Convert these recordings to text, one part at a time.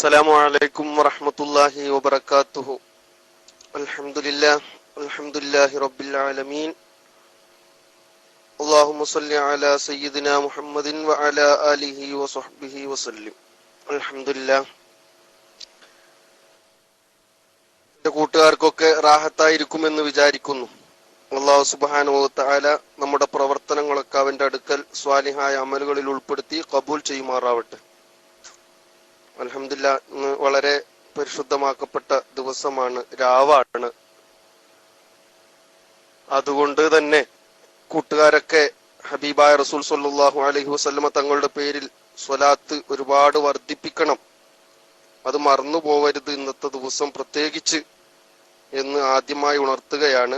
അസ്സലാമു അലൈക്കും വറഹ്മത്തുള്ളാഹി വബറകാതുഹു. അൽഹംദുലില്ലാഹി റബ്ബിൽ ആലമീൻ. അല്ലാഹുമ്മ സ്വല്ലി അലാ സയ്യിദിനാ മുഹമ്മദിൻ വഅലാ ആലിഹി വസഹ്ബിഹി വസല്ലം. അൽഹംദുലില്ലാഹ്. എൻ്റെ കൂട്ടുകാർക്കൊക്കെ റാഹത്തായിരിക്കുമെന്ന് വിചാരിക്കുന്നു. അല്ലാഹു സുബ്ഹാനഹു വ തആല നമ്മുടെ പ്രവർത്തനങ്ങളൊക്കെ അവന്റെ അടുക്കൽ സ്വാലിഹായ അമലുകളിൽ ഉൾപ്പെടുത്തി ഖബൂൽ ചെയ്യുമാറാവട്ടെ. അൽഹംദുലില്ലാ, ഇന്ന് വളരെ പരിശുദ്ധമാക്കപ്പെട്ട ദിവസമാണ്, രാവാണ്. അതുകൊണ്ട് തന്നെ കൂട്ടുകാരൊക്കെ ഹബീബായ റസൂൽ സ്വല്ലല്ലാഹു അലൈഹി വസല്ലമ തങ്ങളുടെ പേരിൽ സ്വലാത്ത് ഒരുപാട് വർദ്ധിപ്പിക്കണം. അത് മറന്നു പോവരുത് ഇന്നത്തെ ദിവസം പ്രത്യേകിച്ച് എന്ന് ആദ്യമായി ഉണർത്തുകയാണ്.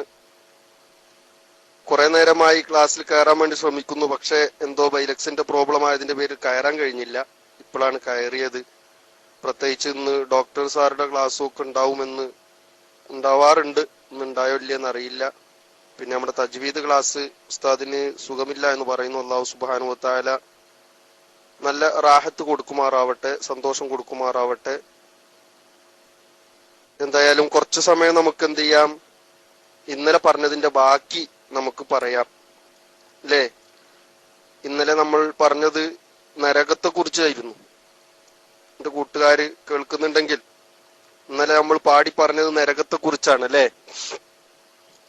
കുറെ നേരമായി ക്ലാസ്സിൽ കയറാൻ വേണ്ടി ശ്രമിക്കുന്നു, പക്ഷെ എന്തോ ബൈലക്സിന്റെ പ്രോബ്ലം ആയതിന്റെ പേരിൽ കയറാൻ കഴിഞ്ഞില്ല. ഇപ്പോഴാണ് കയറിയത്. പ്രത്യേകിച്ച് ഇന്ന് ഡോക്ടർ സാറുടെ ക്ലാസ്സും ഒക്കെ ഉണ്ടാവാറുണ്ട്. ഇന്ന് ഉണ്ടായോ ഇല്ലെന്ന് അറിയില്ല. പിന്നെ നമ്മുടെ തജ്വീദ് ക്ലാസ് ഉസ്താദിന് സുഖമില്ല എന്ന് പറയുന്നു. അല്ലാഹു സുബ്ഹാനഹു വ തആല നല്ല റാഹത്ത് കൊടുക്കുമാറാവട്ടെ, സന്തോഷം കൊടുക്കുമാറാവട്ടെ. എന്തായാലും കുറച്ചു സമയം നമുക്ക് എന്ത് ചെയ്യാം, ഇന്നലെ പറഞ്ഞതിന്റെ ബാക്കി നമുക്ക് പറയാം അല്ലേ. ഇന്നലെ നമ്മൾ പറഞ്ഞത് നരകത്തെ കുറിച്ചായിരുന്നു. എന്റെ കൂട്ടുകാര് കേൾക്കുന്നുണ്ടെങ്കിൽ, ഇന്നലെ നമ്മൾ പാടി പറഞ്ഞത് നരകത്തെ കുറിച്ചാണ് അല്ലേ.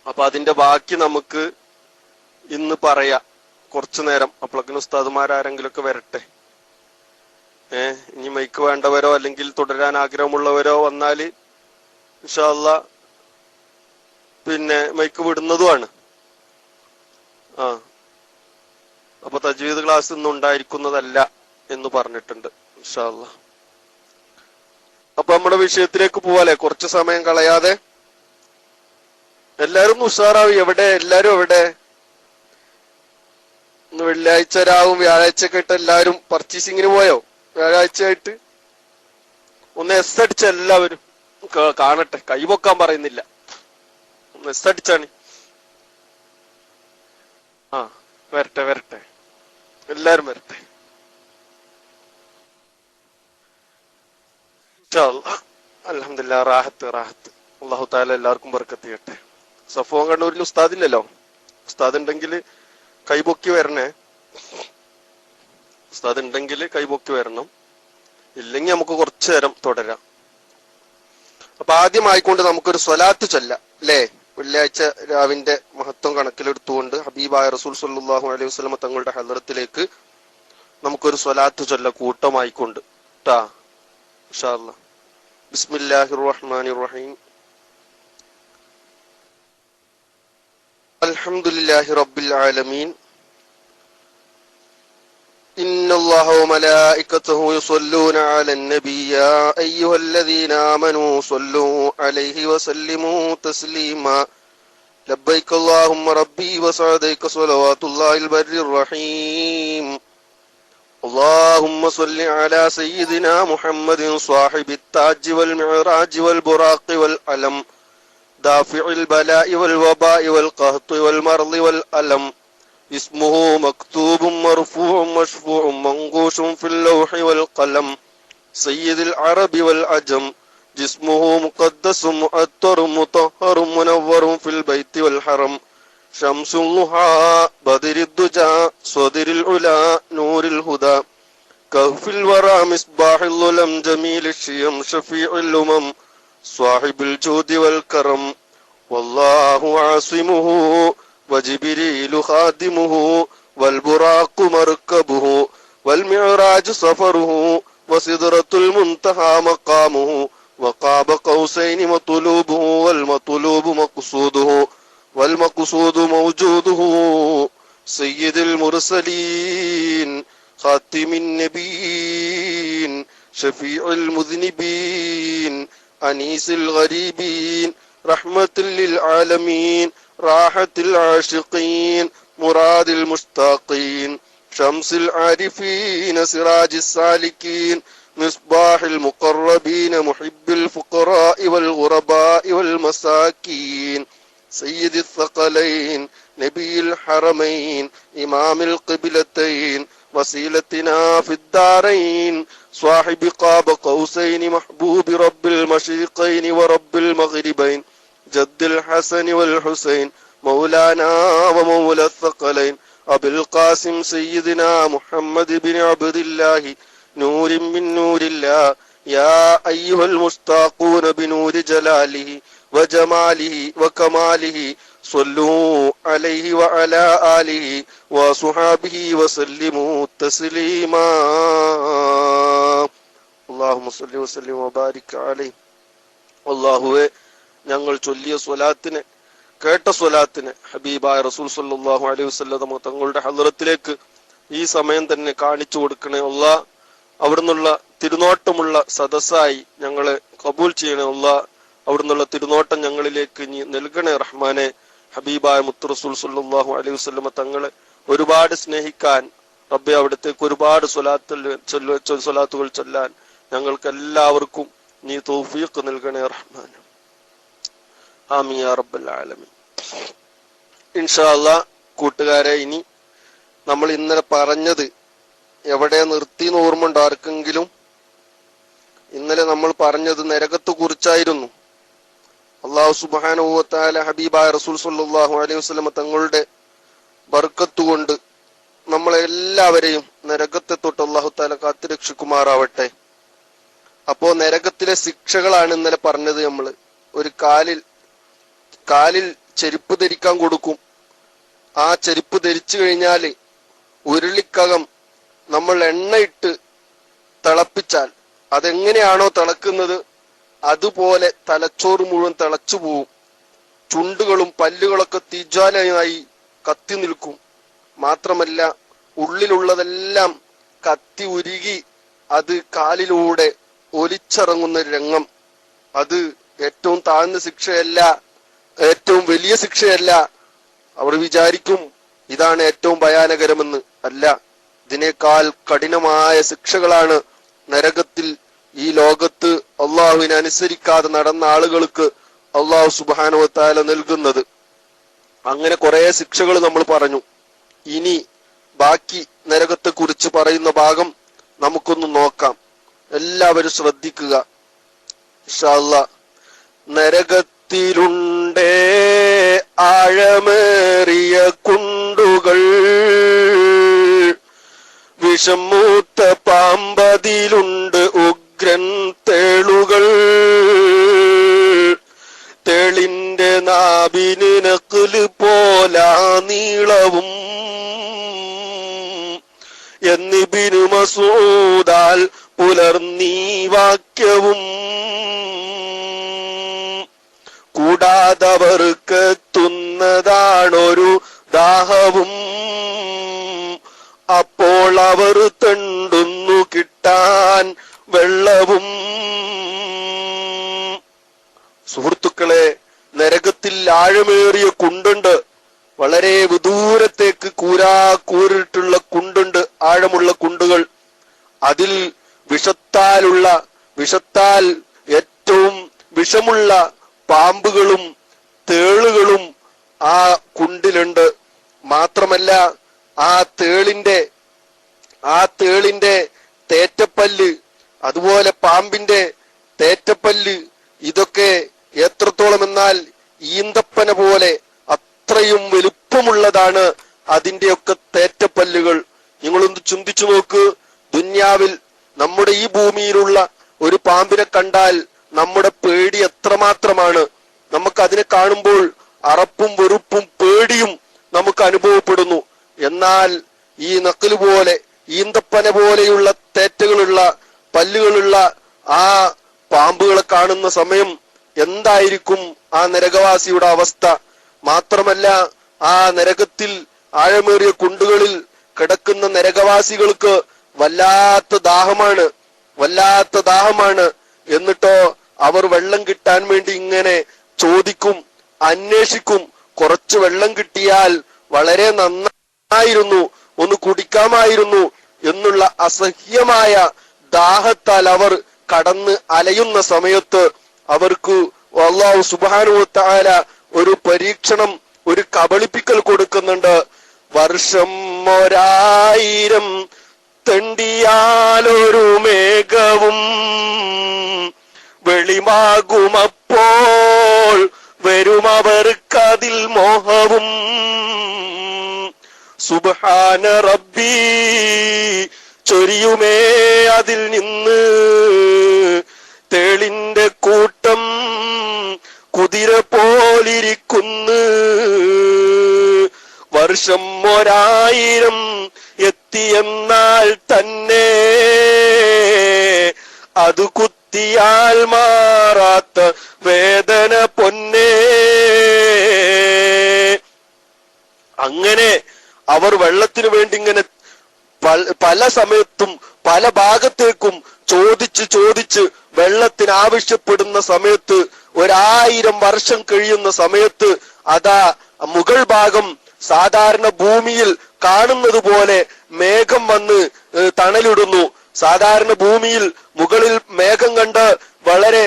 അപ്പൊ അതിന്റെ ബാക്കി നമുക്ക് ഇന്ന് പറയാം കുറച്ചു നേരം. അപ്പോഴേക്കും ഉസ്താദുമാരാരെങ്കിലും ഒക്കെ വരട്ടെ. ഇനി മൈക്ക് വേണ്ടവരോ അല്ലെങ്കിൽ തുടരാൻ ആഗ്രഹമുള്ളവരോ വന്നാല് ഇൻഷാ അല്ലാ പിന്നെ മൈക്ക് വിടുന്നതുമാണ്. അപ്പൊ തജ്വീദ് ക്ലാസ് ഇന്ന് ഉണ്ടായിരിക്കുന്നതല്ല എന്ന് പറഞ്ഞിട്ടുണ്ട് ഇൻഷാ അല്ലാ. അപ്പൊ നമ്മുടെ വിഷയത്തിലേക്ക് പോവാല്ലേ, കുറച്ചു സമയം കളയാതെ. എല്ലാരും ഉഷാറാവും. എല്ലാരും എവിടെ? ഇന്ന് വെള്ളിയാഴ്ച രാവും വ്യാഴാഴ്ച ഒക്കെ ആയിട്ട് എല്ലാവരും പർച്ചേസിങ്ങിന് പോയോ? വ്യാഴാഴ്ച ആയിട്ട് ഒന്ന് എസ് അടിച്ച എല്ലാവരും കാണട്ടെ. കൈപൊക്കാൻ പറയുന്നില്ല, ഒന്ന് എസ് അടിച്ചാണ്. വരട്ടെ എല്ലാരും വരട്ടെ. അൽഹംദുലില്ലാ, റാഹത്ത്. അല്ലാഹു തആല എല്ലാവർക്കും ബർക്കത്ത് ചെയ്യട്ടെ. സഫോൻ കണ്ണൂരിൽ ഉസ്താദില്ലല്ലോ. ഉസ്താദ് ഉണ്ടെങ്കിൽ കൈപൊക്കി വരണേ. ഉസ്താദ് ഉണ്ടെങ്കിൽ കൈപൊക്കി വരണം, ഇല്ലെങ്കിൽ നമുക്ക് കുറച്ചു നേരം തുടരാം. അപ്പൊ ആദ്യമായിക്കൊണ്ട് നമുക്കൊരു സ്വലാത്ത് ചൊല്ലാം അല്ലേ. വെള്ളിയാഴ്ച രാവിന്റെ മഹത്വം കണക്കിലെടുത്തുകൊണ്ട് ഹബീബായ റസൂൽ സ്വല്ലല്ലാഹു അലൈഹി വസല്ലം തങ്ങളുടെ ഹദ്റത്തിലേക്ക് നമുക്കൊരു സ്വലാത്ത് ചൊല്ല കൂട്ടമായിക്കൊണ്ട് ട്ടാ ഇൻഷാ അല്ലാഹ്. ബിസ്മില്ലാഹിർ റഹ്മാനിർ റഹീം. അൽഹംദുലില്ലാഹി റബ്ബിൽ ആലമീൻ. ഇന്നല്ലാഹ വമലായികതഹു യുസല്ലൂന അലൻ നബി യാ അയ്യുഹല്ലദീന ആമനൂ സ്വല്ലൂ അലൈഹി വസല്ലിമൂ തസ്ലീമാ. ലബ്ബൈക അല്ലാഹുമ്മ റബ്ബി വസഅദൈക സ്വലവാത്തുല്ലാഹിൽ ബർരിർ റഹീം. اللهم صل على سيدنا محمد صاحب التاج والمعراج والبراق والعلم دافع البلاء والوباء والقهط والمرض والألم. اسمه مكتوب مرفوع مشفوع منقوش في اللوح والقلم. سيد العرب والعجم. جسمه مقدس مؤطر مطهر منور في البيت والحرم. شمس الضحى بدر الدجى صدر العلا نور الهدى. كهف الورى مصباح الظلم جميل الشيم شفيع الأمم. صاحب الجود والكرم. والله عاصمه وجبريل خادمه والبراق مركبه والمعراج سفره وسدرة المنتهى مقامه وقاب قوسين مطلوبه والمطلوب مقصوده والمقصود موجوده. سيد المرسلين خاتم النبيين شفيع المذنبين أنيس الغريبين رحمة للعالمين راحة العاشقين مراد المشتاقين. شمس العارفين سراج السالكين مصباح المقربين محب الفقراء والغرباء والمساكين. سيد الثقلين نبي الحرمين إمام القبلتين وسيلتنا في الدارين صاحب قاب قوسين محبوب رب المشرقين ورب المغربين جد الحسن والحسين مولانا ومولى الثقلين أبي القاسم سيدنا محمد بن عبد الله نور من نور الله يا أيها المشتاقون بنور جلاله وجماله وكماله صلوا عليه وعلى آله وصحابه وسلموا تسليما اللهم صل وسلم وبارك عليه. അല്ലാഹുവേ, ഞങ്ങൾ ചൊല്ലിയ സ്വലാത്തിനെ, കേട്ട സ്വലാത്തിനെ ഹബീബായ റസൂൽ സല്ലല്ലാഹു അലൈഹി വസല്ലം തങ്ങളുടെ ഹദ്റത്തിലേക്ക് ഈ സമയം തന്നെ കാണിച്ചു കൊടുക്കണേ അല്ലാഹ്. അവിടുന്നുള്ള തിരുനോട്ടമുള്ള സദസ്സായി ഞങ്ങളെ കബൂൽ ചെയ്യണേ അല്ലാഹ്. അവിടുന്നുള്ള തിരുനോട്ടം ഞങ്ങളിലേക്ക് നീ നൽകണേ റഹ്മാനെ. ഹബീബായ മുത്ത് റസൂൽ സല്ലല്ലാഹു അലൈഹി വസല്ലം തങ്ങളെ ഒരുപാട് സ്നേഹിക്കാൻ റബ്ബേ, അവിടത്തേക്ക് ഒരുപാട് സ്വലാത്തുകൾ ചൊല്ലാൻ ഞങ്ങൾക്ക് എല്ലാവർക്കും നീ തൗഫീഖ് നൽകണേ റഹ്മാൻ. ആമീൻ യാ റബ്ബൽ ആലമീൻ. ഇൻഷാ അല്ലാഹ് കൂട്ടുകാരെ, ഇനി നമ്മൾ ഇന്നലെ പറഞ്ഞത് എവിടെ നിർത്തിന്ന് ഓർമ്മയുണ്ടോ ആർക്കെങ്കിലും? ഇന്നലെ നമ്മൾ പറഞ്ഞത് നരകത്തെ കുറിച്ചായിരുന്നു. അല്ലാഹു സുബ്ഹാനഹു വ തആല ഹബീബായ റസൂൽ സല്ലല്ലാഹു അലൈഹി വസല്ലം തങ്ങളുടെ ബർക്കത്ത് കൊണ്ട് നമ്മളെല്ലാവരെയും നരകത്തെ തൊട്ട് അല്ലാഹു തആല കാത്തുരക്ഷിക്കുമാറാവട്ടെ. അപ്പോ നരകത്തിലെ ശിക്ഷകളാണ് ഇന്നലെ പറഞ്ഞത്. നമ്മള് ഒരു കാലിൽ ചെരുപ്പ് ധരിക്കാൻ കൊടുക്കും. ആ ചെരുപ്പ് ധരിച്ചു കഴിഞ്ഞാല് ഉരുളിക്കകം നമ്മൾ എണ്ണയിട്ട് തിളപ്പിച്ചാൽ അതെങ്ങനെയാണോ തിളക്കുന്നത് അതുപോലെ തലച്ചോറ് മുഴുവൻ തിളച്ചു പോവും. ചുണ്ടുകളും പല്ലുകളൊക്കെ തീജ്വാലയായി കത്തി നിൽക്കും. മാത്രമല്ല ഉള്ളിലുള്ളതെല്ലാം കത്തി ഉരുകി അത് കാലിലൂടെ ഒലിച്ചിറങ്ങുന്ന രംഗം. അത് ഏറ്റവും താഴ്ന്ന ശിക്ഷയല്ല, ഏറ്റവും വലിയ ശിക്ഷയല്ല. അവർ വിചാരിക്കും ഇതാണ് ഏറ്റവും ഭയാനകരമെന്ന്. അല്ല, ഇതിനേക്കാൾ കഠിനമായ ശിക്ഷകളാണ് നരകത്തിൽ ഈ ലോകത്ത് അള്ളാഹുവിനെ അനുസരിക്കാതെ നടന്ന ആളുകൾക്ക് അള്ളാഹു സുബ്ഹാനഹു വ തആല നൽകുന്നത്. അങ്ങനെ കുറെ ശിക്ഷകൾ നമ്മൾ പറഞ്ഞു. ഇനി ബാക്കി നരകത്തെ കുറിച്ച് പറയുന്ന ഭാഗം നമുക്കൊന്ന് നോക്കാം. എല്ലാവരും ശ്രദ്ധിക്കുക ഇൻഷാ അല്ലാഹ്. നരകത്തിലുണ്ടേ ആഴമേറിയ കുണ്ടുകൾ, വിഷം മൂത്ത പാമ്പതിലുണ്ട് ഉഗ്രൻ തേളുകൾ, തേളിന്റെ നാഭിന് നഖ്ല് പോലാ നീളവും എന്നിബ്നു മസ്ഊദാൽ പുലർന്നീ വാക്യവും, കൂടാതവർക്കെത്തുന്നതാണൊരു ദാഹവും, അപ്പോൾ അവർ തെണ്ടുന്നു കിട്ടാൻ വെള്ളവും. സുഹൃത്തുക്കളെ, നരകത്തിൽ ആഴമേറിയ കുണ്ടുണ്ട്. വളരെ വിദൂരത്തേക്ക് കൂരിട്ടുള്ള കുണ്ടുണ്ട്, ആഴമുള്ള കുണ്ടുകൾ. അതിൽ വിഷത്താൽ ഏറ്റവും വിഷമുള്ള പാമ്പുകളും തേളുകളും ആ കുണ്ടിലുണ്ട്. മാത്രമല്ല ആ തേളിന്റെ തേറ്റപ്പല്ല്, അതുപോലെ പാമ്പിന്റെ തേറ്റപ്പല്ല്, ഇതൊക്കെ എത്രത്തോളം എന്നാൽ ഈന്തപ്പന പോലെ അത്രയും വലുപ്പമുള്ളതാണ് അതിന്റെയൊക്കെ തേറ്റപ്പല്ലുകൾ. നിങ്ങളൊന്ന് ചിന്തിച്ചു നോക്ക്. ദുന്യാവിൽ നമ്മുടെ ഈ ഭൂമിയിലുള്ള ഒരു പാമ്പിനെ കണ്ടാൽ നമ്മുടെ പേടി എത്രമാത്രമാണ്. നമുക്ക് അതിനെ കാണുമ്പോൾ അറപ്പും വെറുപ്പും പേടിയും നമുക്ക് അനുഭവപ്പെടുന്നു. എന്നാൽ ഈ നഖ്ല് പോലെ ഈന്തപ്പന പോലെയുള്ള തേറ്റകളുള്ള പല്ലുകളുള്ള ആ പാമ്പുകളെ കാണുന്ന സമയം എന്തായിരിക്കും ആ നരകവാസിയുടെ അവസ്ഥ? മാത്രമല്ല ആ നരകത്തിൽ ആഴമേറിയ കുണ്ടുകളിൽ കിടക്കുന്ന നരകവാസികൾക്ക് വല്ലാത്ത ദാഹമാണ്. എന്നിട്ടോ അവർ വെള്ളം കിട്ടാൻ വേണ്ടി ഇങ്ങനെ ചോദിക്കും, അന്വേഷിക്കും. കുറച്ച് വെള്ളം കിട്ടിയാൽ വളരെ നന്നായിരുന്നു, ഒന്ന് കുടിക്കാമായിരുന്നു എന്നുള്ള അസഹ്യമായ ദാഹത്താൽ അവർ കടന്ന് അലയുന്ന സമയത്ത് അവർക്ക് അല്ലാഹു സുബ്ഹാനഹു വ തആല ഒരു പരീക്ഷണം, ഒരു കബളിപ്പിക്കൽ കൊടുക്കുന്നുണ്ട്. വർഷം 1000 തെണ്ടിയാലൊരു മേഘവും വെളിമാകുമപ്പോൾ വരുമവർക്കതിൽ മോഹവും. സുബ്ഹാന റബ്ബി ചൊരിയുമേ അതിൽ നിന്ന് തേളിന്റെ കൂട്ടം കുതിര പോലിരിക്കുന്നു. വർഷം 1000 എത്തിയെന്നാൽ തന്നെ അത് കുത്തിയാൽ മാറാത്ത വേദന പൊന്നേ. അങ്ങനെ അവർ വെള്ളത്തിനു വേണ്ടി ഇങ്ങനെ പല സമയത്തും പല ഭാഗത്തേക്കും ചോദിച്ച് വെള്ളത്തിന് ആവശ്യപ്പെടുന്ന സമയത്ത് 1000 വർഷം കഴിയുന്ന സമയത്ത് അതാ മുകൾ ഭാഗം സാധാരണ ഭൂമിയിൽ കാണുന്നത് പോലെ മേഘം വന്ന് തണലിടുന്നു. സാധാരണ ഭൂമിയിൽ മുകളിൽ മേഘം കണ്ട് വളരെ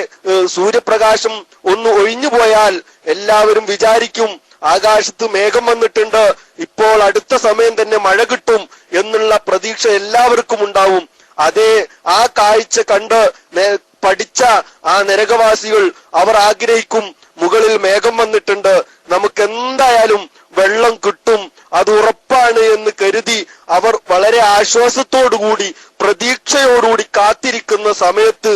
സൂര്യപ്രകാശം ഒന്ന് ഒഴിഞ്ഞു പോയാൽ എല്ലാവരും വിചാരിക്കും ആകാശത്ത് മേഘം വന്നിട്ടുണ്ട്, ഇപ്പോൾ അടുത്ത സമയം തന്നെ മഴ കിട്ടും എന്നുള്ള പ്രതീക്ഷ എല്ലാവർക്കും ഉണ്ടാവും. അതേ ആ കാഴ്ച കണ്ട് പഠിച്ച ആ നരകവാസികൾ അവർ ആഗ്രഹിക്കും മുകളിൽ മേഘം വന്നിട്ടുണ്ട്, നമുക്ക് എന്തായാലും വെള്ളം കിട്ടും, അത് ഉറപ്പാണ് എന്ന് കരുതി അവർ വളരെ ആശ്വാസത്തോടുകൂടി പ്രതീക്ഷയോടുകൂടി കാത്തിരിക്കുന്ന സമയത്ത്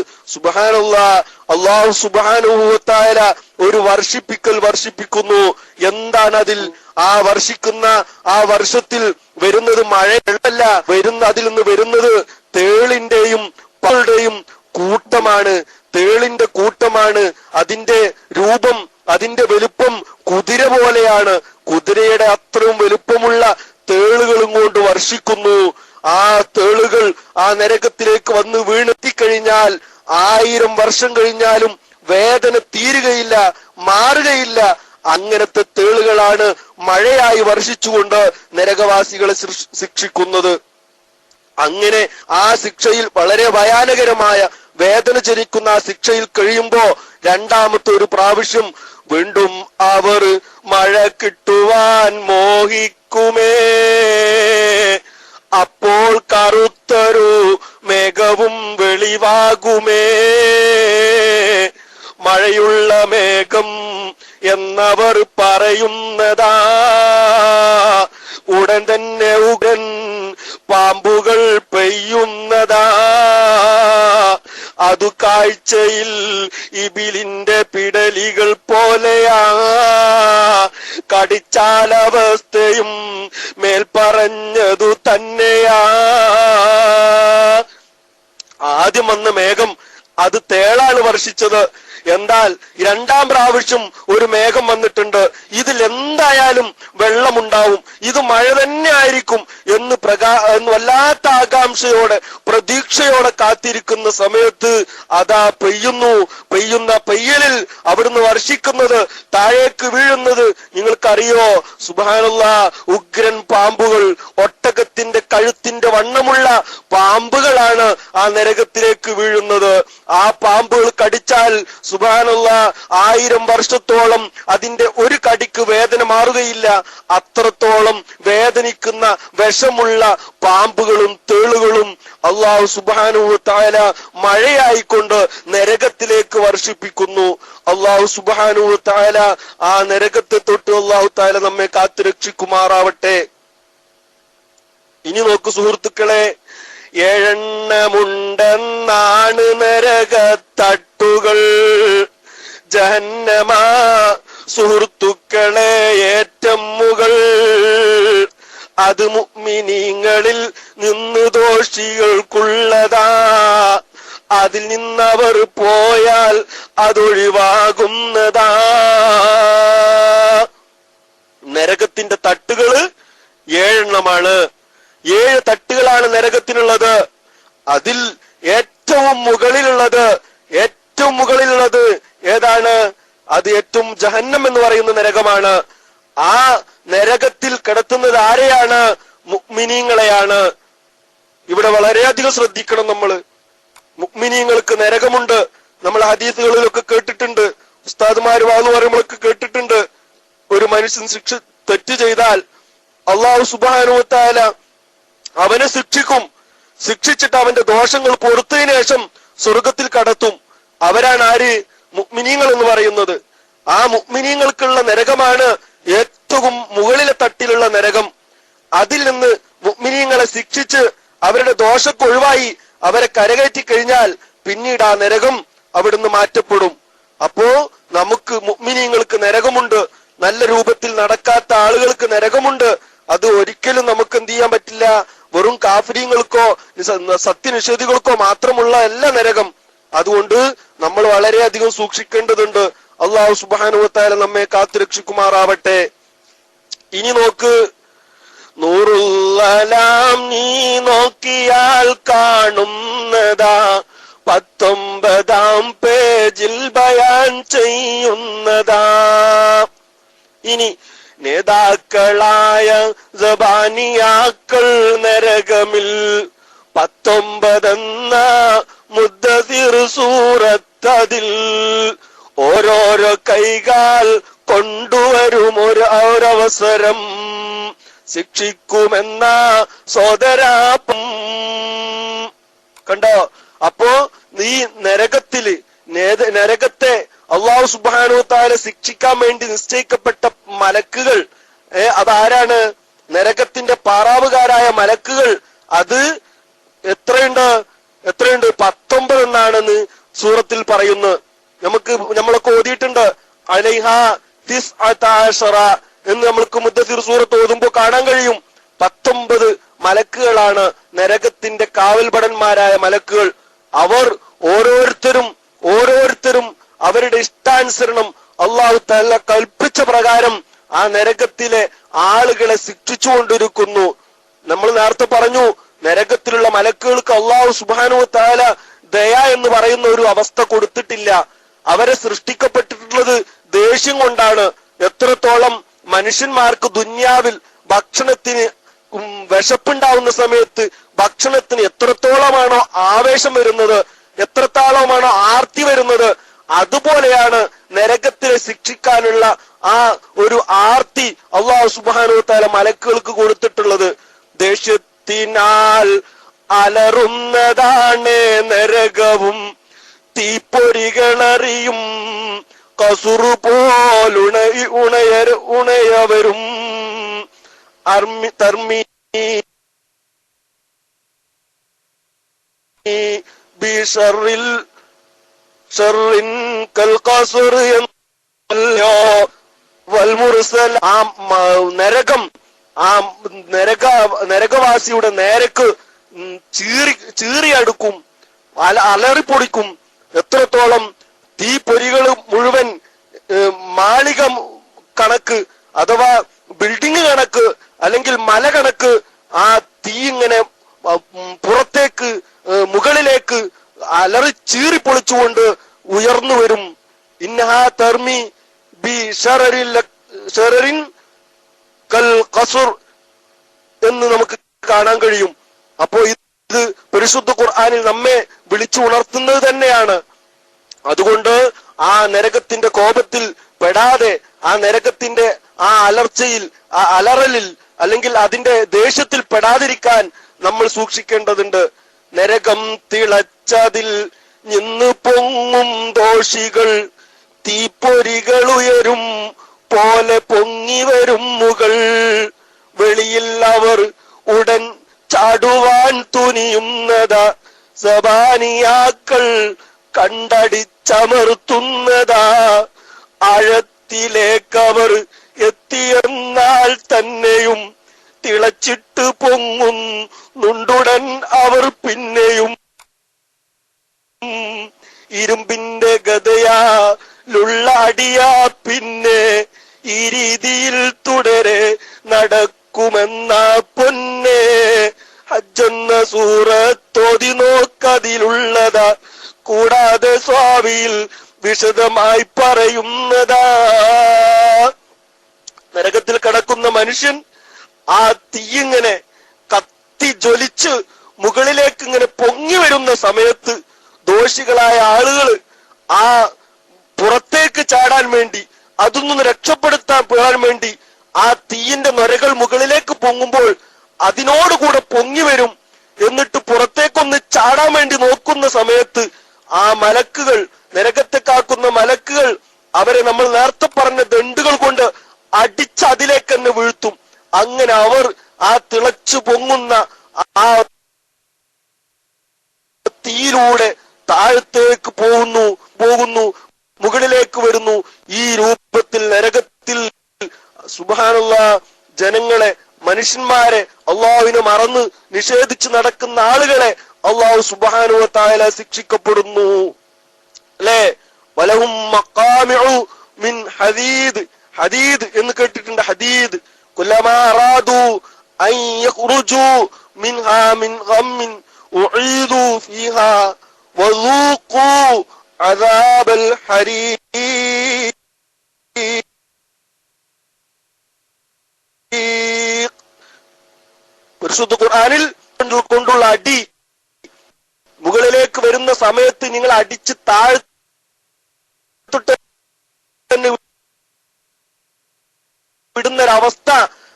അല്ലാഹു സുബ്ഹാനഹു വ തആല ഒരു വർഷിപ്പിക്കുന്നു. എന്താണ് അതിൽ? ആ വർഷിക്കുന്ന ആ വർഷത്തിൽ വരുന്നത് മഴയല്ല, അതിൽ നിന്ന് വരുന്നത് തേളിന്റെയും പാമ്പുകളുടെയും കൂട്ടമാണ്. തേളിന്റെ കൂട്ടമാണ്. അതിന്റെ രൂപം, അതിന്റെ വലുപ്പം കുതിര പോലെയാണ്. കുതിരയുടെ അത്രയും വലുപ്പമുള്ള തേളുകളും കൊണ്ട് വർഷിക്കുന്നു. ആ തേളുകൾ ആ നരകത്തിലേക്ക് വന്ന് വീണെത്തിക്കഴിഞ്ഞാൽ 1000 വർഷം കഴിഞ്ഞാലും വേദന തീരുകയില്ല, മാറുകയില്ല. അങ്ങനത്തെ തേളുകളാണ് മഴയായി വർഷിച്ചുകൊണ്ട് നരകവാസികളെ ശിക്ഷിക്കുന്നത്. അങ്ങനെ ആ ശിക്ഷയിൽ വളരെ ഭയാനകരമായ വേദന ജനിക്കുന്ന ആ ശിക്ഷയിൽ കഴിയുമ്പോ രണ്ടാമത്തെ ഒരു പ്രാവശ്യം വീണ്ടും അവർ മഴ കിട്ടുവാൻ മോഹിക്കുമേ. അപ്പോൾ കറുത്തൊരു മേഘവും വെളിവാകുമേ. മഴയുള്ള മേഘം എന്നവർ പറയുന്നതാ, ഉടൻ തന്നെ ഉഗ്രൻ പാമ്പുകൾ പെയ്യുന്നതാ. അതു കാഴ്ചയിൽ ഇബിലിന്റെ പിടലികൾ പോലെയാ, കടിച്ചാലവസ്ഥയും മേൽപ്പറഞ്ഞതു തന്നെയാ. ആദ്യം വന്ന മേഘം അത് തേളാണ് വർഷിച്ചത്. എന്നാൽ രണ്ടാം പ്രാവശ്യം ഒരു മേഘം വന്നിട്ടുണ്ട്, ഇതിൽ എന്തായാലും വെള്ളമുണ്ടാവും, ഇത് മഴ തന്നെ ആയിരിക്കും എന്ന് വല്ലാത്ത ആകാംക്ഷയോടെ പ്രതീക്ഷയോടെ കാത്തിരിക്കുന്ന സമയത്ത് അതാ പെയ്യുന്ന പെയ്യലിൽ അവിടുന്ന് വർഷിക്കുന്നത്, താഴേക്ക് വീഴുന്നത് നിങ്ങൾക്കറിയോ? സുബ്ഹാനല്ലാഹ്, ഉഗ്രൻ പാമ്പുകൾ, ഒട്ടകത്തിന്റെ കഴുത്തിന്റെ വണ്ണമുള്ള പാമ്പുകളാണ് ആ നരകത്തിലേക്ക് വീഴുന്നത്. ആ പാമ്പുകൾ കടിച്ചാൽ സുബ്ഹാനല്ലാഹ് 1000 വർഷത്തോളം അതിന്റെ ഒരു കടിക്ക് വേദന മാറുകയില്ല. അത്രത്തോളം വേദനിക്കുന്ന വിഷമുള്ള പാമ്പുകളും തേളുകളും അല്ലാഹു സുബ്ഹാനഹു വ തആല മഴയായിക്കൊണ്ട് നരകത്തിലേക്ക് വർഷിപ്പിക്കുന്നു. അല്ലാഹു സുബ്ഹാനഹു വ തആല ആ നരകത്തെ തൊട്ട് അല്ലാഹു തആല നമ്മെ കാത്തുരക്ഷിക്കുമാറാവട്ടെ. ഇനി നോക്കൂ സുഹൃത്തുക്കളെ, 7 എണ്ണമുണ്ടെന്നാണ് നരകത്തട്ടുകൾ. ജഹന്നമാ സുഹൃത്തുക്കളെ ഏറ്റം മുകൾ, അത് മുഅ്മിനീങ്ങളിൽ നിന്ന് ദോഷികൾക്കുള്ളതാ. അതിൽ നിന്നവർ പോയാൽ അതൊഴിവാകുന്നതാ. നരകത്തിന്റെ തട്ടുകള് 7 എണ്ണമാണ്. 7 തട്ടുകളാണ് നരകത്തിനുള്ളത്. അതിൽ ഏറ്റവും മുകളിലുള്ളത് ഏതാണ്? അത് ഏറ്റവും ജഹന്നം എന്ന് പറയുന്ന നരകമാണ്. ആ നരകത്തിൽ കിടത്തുന്നത് ആരെയാണ്? മുഅ്മിനീങ്ങളെയാണ്. ഇവിടെ വളരെയധികം ശ്രദ്ധിക്കണം നമ്മൾ. മുഅ്മിനീങ്ങൾക്ക് നരകമുണ്ട്. നമ്മൾ ഹദീസുകളിലൊക്കെ കേട്ടിട്ടുണ്ട്, ഉസ്താദുമാര് വാന്ന് പറയുമ്പോഴൊക്കെ കേട്ടിട്ടുണ്ട്. ഒരു മനുഷ്യൻ തെറ്റ് ചെയ്താൽ അല്ലാഹു സുബ്ഹാനഹു വ തആല അവനെ ശിക്ഷിക്കും. ശിക്ഷിച്ചിട്ട് അവന്റെ ദോഷങ്ങൾ പൊറുത്തതിനു ശേഷം സ്വർഗത്തിൽ കടത്തും. അവരാണ് ആര്? മുഅ്മിനീങ്ങൾ എന്ന് പറയുന്നത്. ആ മുഅ്മിനീങ്ങൾക്കുള്ള നരകമാണ് ഏറ്റവും മുകളിലെ തട്ടിലുള്ള നരകം. അതിൽ നിന്ന് മുഅ്മിനീങ്ങളെ ശിക്ഷിച്ച് അവരുടെ ദോഷമൊക്കെ ഒഴിവായി അവരെ കരകയറ്റി കഴിഞ്ഞാൽ പിന്നീട് ആ നരകം അവിടുന്ന് മാറ്റപ്പെടും. അപ്പോ നമുക്ക് മുഅ്മിനീങ്ങൾക്ക് നരകമുണ്ട്, നല്ല രൂപത്തിൽ നടക്കാത്ത ആളുകൾക്ക് നരകമുണ്ട്. അത് ഒരിക്കലും നമുക്ക് എന്ത് ചെയ്യാൻ പറ്റില്ല. വെറും കാഫിരീങ്ങൾക്കോ സത്യനിഷേധികൾക്കോ മാത്രമുള്ള അല്ല നരകം. അതുകൊണ്ട് നമ്മൾ വളരെയധികം സൂക്ഷിക്കേണ്ടതുണ്ട്. അല്ലാഹു സുബ്ഹാനഹു വ തആല നമ്മെ കാത്തുരക്ഷിക്കുമാറാവട്ടെ. ഇനി നോക്ക്, നൂറുല്ലലാം നീ നോക്കിയാൽ കാണുന്നതാ 19 പേജിൽ ബയാൻ ചെയ്യുന്നതാ. ഇനി നേതാക്കളായ സബാനിയാക്കൾ നരകമിൽ 19 മുദ്ദസിർ സൂറത്തതിൽ ഓരോരോ കൈകാൽ കൊണ്ടുവരും ഒരവസരം ശിക്ഷിക്കുമെന്ന സോദരാപ്പം. കണ്ടോ? അപ്പോ ഈ നരകത്തെ അല്ലാഹു സുബ്ഹാനഹു വ തആല ശിക്ഷിക്കാൻ വേണ്ടി നിശ്ചയിക്കപ്പെട്ട മലക്കുകൾ, അതാരാണ്? നരകത്തിന്റെ പാറാവുകാരായ മലക്കുകൾ. അത് എത്രയുണ്ട്? 19 എന്നാണെന്ന് സൂറത്തിൽ പറയുന്നു. നമ്മളൊക്കെ ഓതിയിട്ടുണ്ട്. അലൈഹ 19 എന്ന് നമ്മൾക്ക് മുദ്ദസിർ സൂറത്ത് ഓതുമ്പോ കാണാൻ കഴിയും. 19 മലക്കുകളാണ് നരകത്തിന്റെ കാവൽഭടന്മാരായ മലക്കുകൾ. അവർ ഓരോരുത്തരും അവരുടെ ഇഷ്ടാനുസരണം അല്ലാഹു തആല കൽപ്പിച്ച പ്രകാരം ആ നരകത്തിലെ ആളുകളെ ശിക്ഷിച്ചുകൊണ്ടിരിക്കുന്നു. നമ്മൾ നേരത്തെ പറഞ്ഞു, നരകത്തിലുള്ള മലക്കുകൾക്ക് അല്ലാഹു സുബ്ഹാനഹു വ തആല ദയ എന്ന് പറയുന്ന ഒരു അവസ്ഥ കൊടുത്തിട്ടില്ല. അവരെ സൃഷ്ടിക്കപ്പെട്ടിട്ടുള്ളത് ദേഷ്യം കൊണ്ടാണ്. എത്രത്തോളം മനുഷ്യന്മാർക്ക് ദുന്യാവിൽ ഭക്ഷണത്തിന് വിശപ്പുണ്ടാവുന്ന സമയത്ത് ഭക്ഷണത്തിന് എത്രത്തോളമാണോ ആവേശം വരുന്നത്, എത്രത്തോളമാണോ ആർത്തി വരുന്നത്, അതുപോലെയാണ് നരകത്തിലെ ശിക്ഷിക്കാനുള്ള ആ ഒരു ആർത്തി അല്ലാഹു സുബ്ഹാനഹു വ തആല മലക്കുകൾക്ക് കൊടുത്തിട്ടുള്ളത്. ദേഷ്യത്തിനാൽ അലറുന്നതാണ് നരകവും തീപ്പൊരികളറിയും കസുറു പോലുണയവരും നരകം ആ നരകവാസിയുടെ നേരക്ക് ചീറിയടുക്കും, അലറിപ്പൊടിക്കും. എത്രത്തോളം തീപ്പൊരികൾ മുഴുവൻ മാളിക കണക്ക് അഥവാ ബിൽഡിംഗ് കണക്ക് അല്ലെങ്കിൽ മല കണക്ക് ആ തീ ഇങ്ങനെ പുറത്തേക്ക് മുകളിലേക്ക് അലറി ചീറിപ്പൊളിച്ചുകൊണ്ട് ഉയർന്നു വരും. ഇന്നഹാ തർമി ബി ഷററിൻ കൽ ഖസുർ എന്ന് നമുക്ക് കാണാൻ കഴിയും. അപ്പോ ഇത് പരിശുദ്ധ ഖുർആനിൽ നമ്മെ വിളിച്ചു ഉണർത്തുന്നത് തന്നെയാണ്. അതുകൊണ്ട് ആ നരകത്തിന്റെ കോപത്തിൽ പെടാതെ, ആ നരകത്തിന്റെ ആ അലർച്ചയിൽ, ആ അലറലിൽ അല്ലെങ്കിൽ അതിന്റെ ദേഷ്യത്തിൽ പെടാതിരിക്കാൻ നമ്മൾ സൂക്ഷിക്കേണ്ടതുണ്ട്. നരകം തിളച്ചതിൽ നിന്ന് പൊങ്ങും ദോഷികൾ തീപ്പൊരികൾ ഉയരും പോലെ പൊങ്ങി വരും മുകൾ വെളിയിൽ അവർ ഉടൻ ചാടുവാൻ തുനിയുന്നതാ സബാനിയാക്കൾ കണ്ടടിച്ചമർത്തുന്നതാ. ആഴത്തിലേക്കവർ എത്തിയെന്നാൽ തന്നെയും തിളച്ചിട്ട് പൊങ്ങുന്നുണ്ടുടൻ അവർ പിന്നെയും ഇരുമ്പിന്റെ ഗതയാലുള്ള അടിയാ പിന്നെ ഈ രീതിയിൽ തുടരെ നടക്കുമെന്ന പൊന്നെ. ഹജ്ജെന്ന സൂറത്തോതി നോക്കതിലുള്ളതാ, കൂടാതെ സ്വാവിയിൽ വിശദമായി പറയുന്നതാ. നരകത്തിൽ കിടക്കുന്ന മനുഷ്യൻ ആ തീയിങ്ങനെ കത്തി ജ്വലിച്ച് മുകളിലേക്ക് ഇങ്ങനെ പൊങ്ങി വരുന്ന സമയത്ത് ദോഷികളായ ആളുകൾ ആ പുറത്തേക്ക് ചാടാൻ വേണ്ടി, അതൊന്നും രക്ഷപ്പെടുത്താൻ വേണ്ടി ആ തീയിന്റെ നൊരകൾ മുകളിലേക്ക് പൊങ്ങുമ്പോൾ അതിനോടുകൂടെ പൊങ്ങി വരും. എന്നിട്ട് പുറത്തേക്കൊന്ന് ചാടാൻ വേണ്ടി നോക്കുന്ന സമയത്ത് ആ മലക്കുകൾ, നരകത്തെ കാക്കുന്ന മലക്കുകൾ, അവരെ നമ്മൾ നേരത്തെ പറഞ്ഞ ദണ്ടുകൾ കൊണ്ട് അടിച്ച് അതിലേക്ക് തന്നെ വീഴ്ത്തും. അങ്ങനെ അവർ ആ തിളച്ചു പൊങ്ങുന്ന ആ തീയിലൂടെ താഴത്തേക്ക് പോകുന്നു, മുകളിലേക്ക് വരുന്നു. ഈ രൂപത്തിൽ നരകത്തിൽ സുബ്ഹാനല്ലാഹ് ജനങ്ങളെ, മനുഷ്യന്മാരെ, അള്ളാഹുവിനെ മറന്ന് നിഷേധിച്ച് നടക്കുന്ന ആളുകളെ അള്ളാഹു സുബ്ഹാനഹു വ തആല ശിക്ഷിക്കപ്പെടുന്നു. അല്ലേ? വലഹും മഖാമിഉ മിൻ ഹദീദ്. ഹദീദ് എന്ന് കേട്ടിട്ടുണ്ട്. ഹദീദ് കുല്ലമാ അറാദു അൻ യഖ്റുജു മിൻഹാ മിൻ ഗമ്മിൻ ഉഈദു ഫീഹാ വദൂഖു അദാബൽ ഹരീഖ്. പരിശുദ്ധ ഖുർആനിൽ കൊണ്ടുള്ള അടി, മുകളിലേക്ക് വരുന്ന സമയത്ത് നിങ്ങൾ അടിച്ച് താഴ്ത്തിട്ട് വിടുന്നൊരവസ്ഥ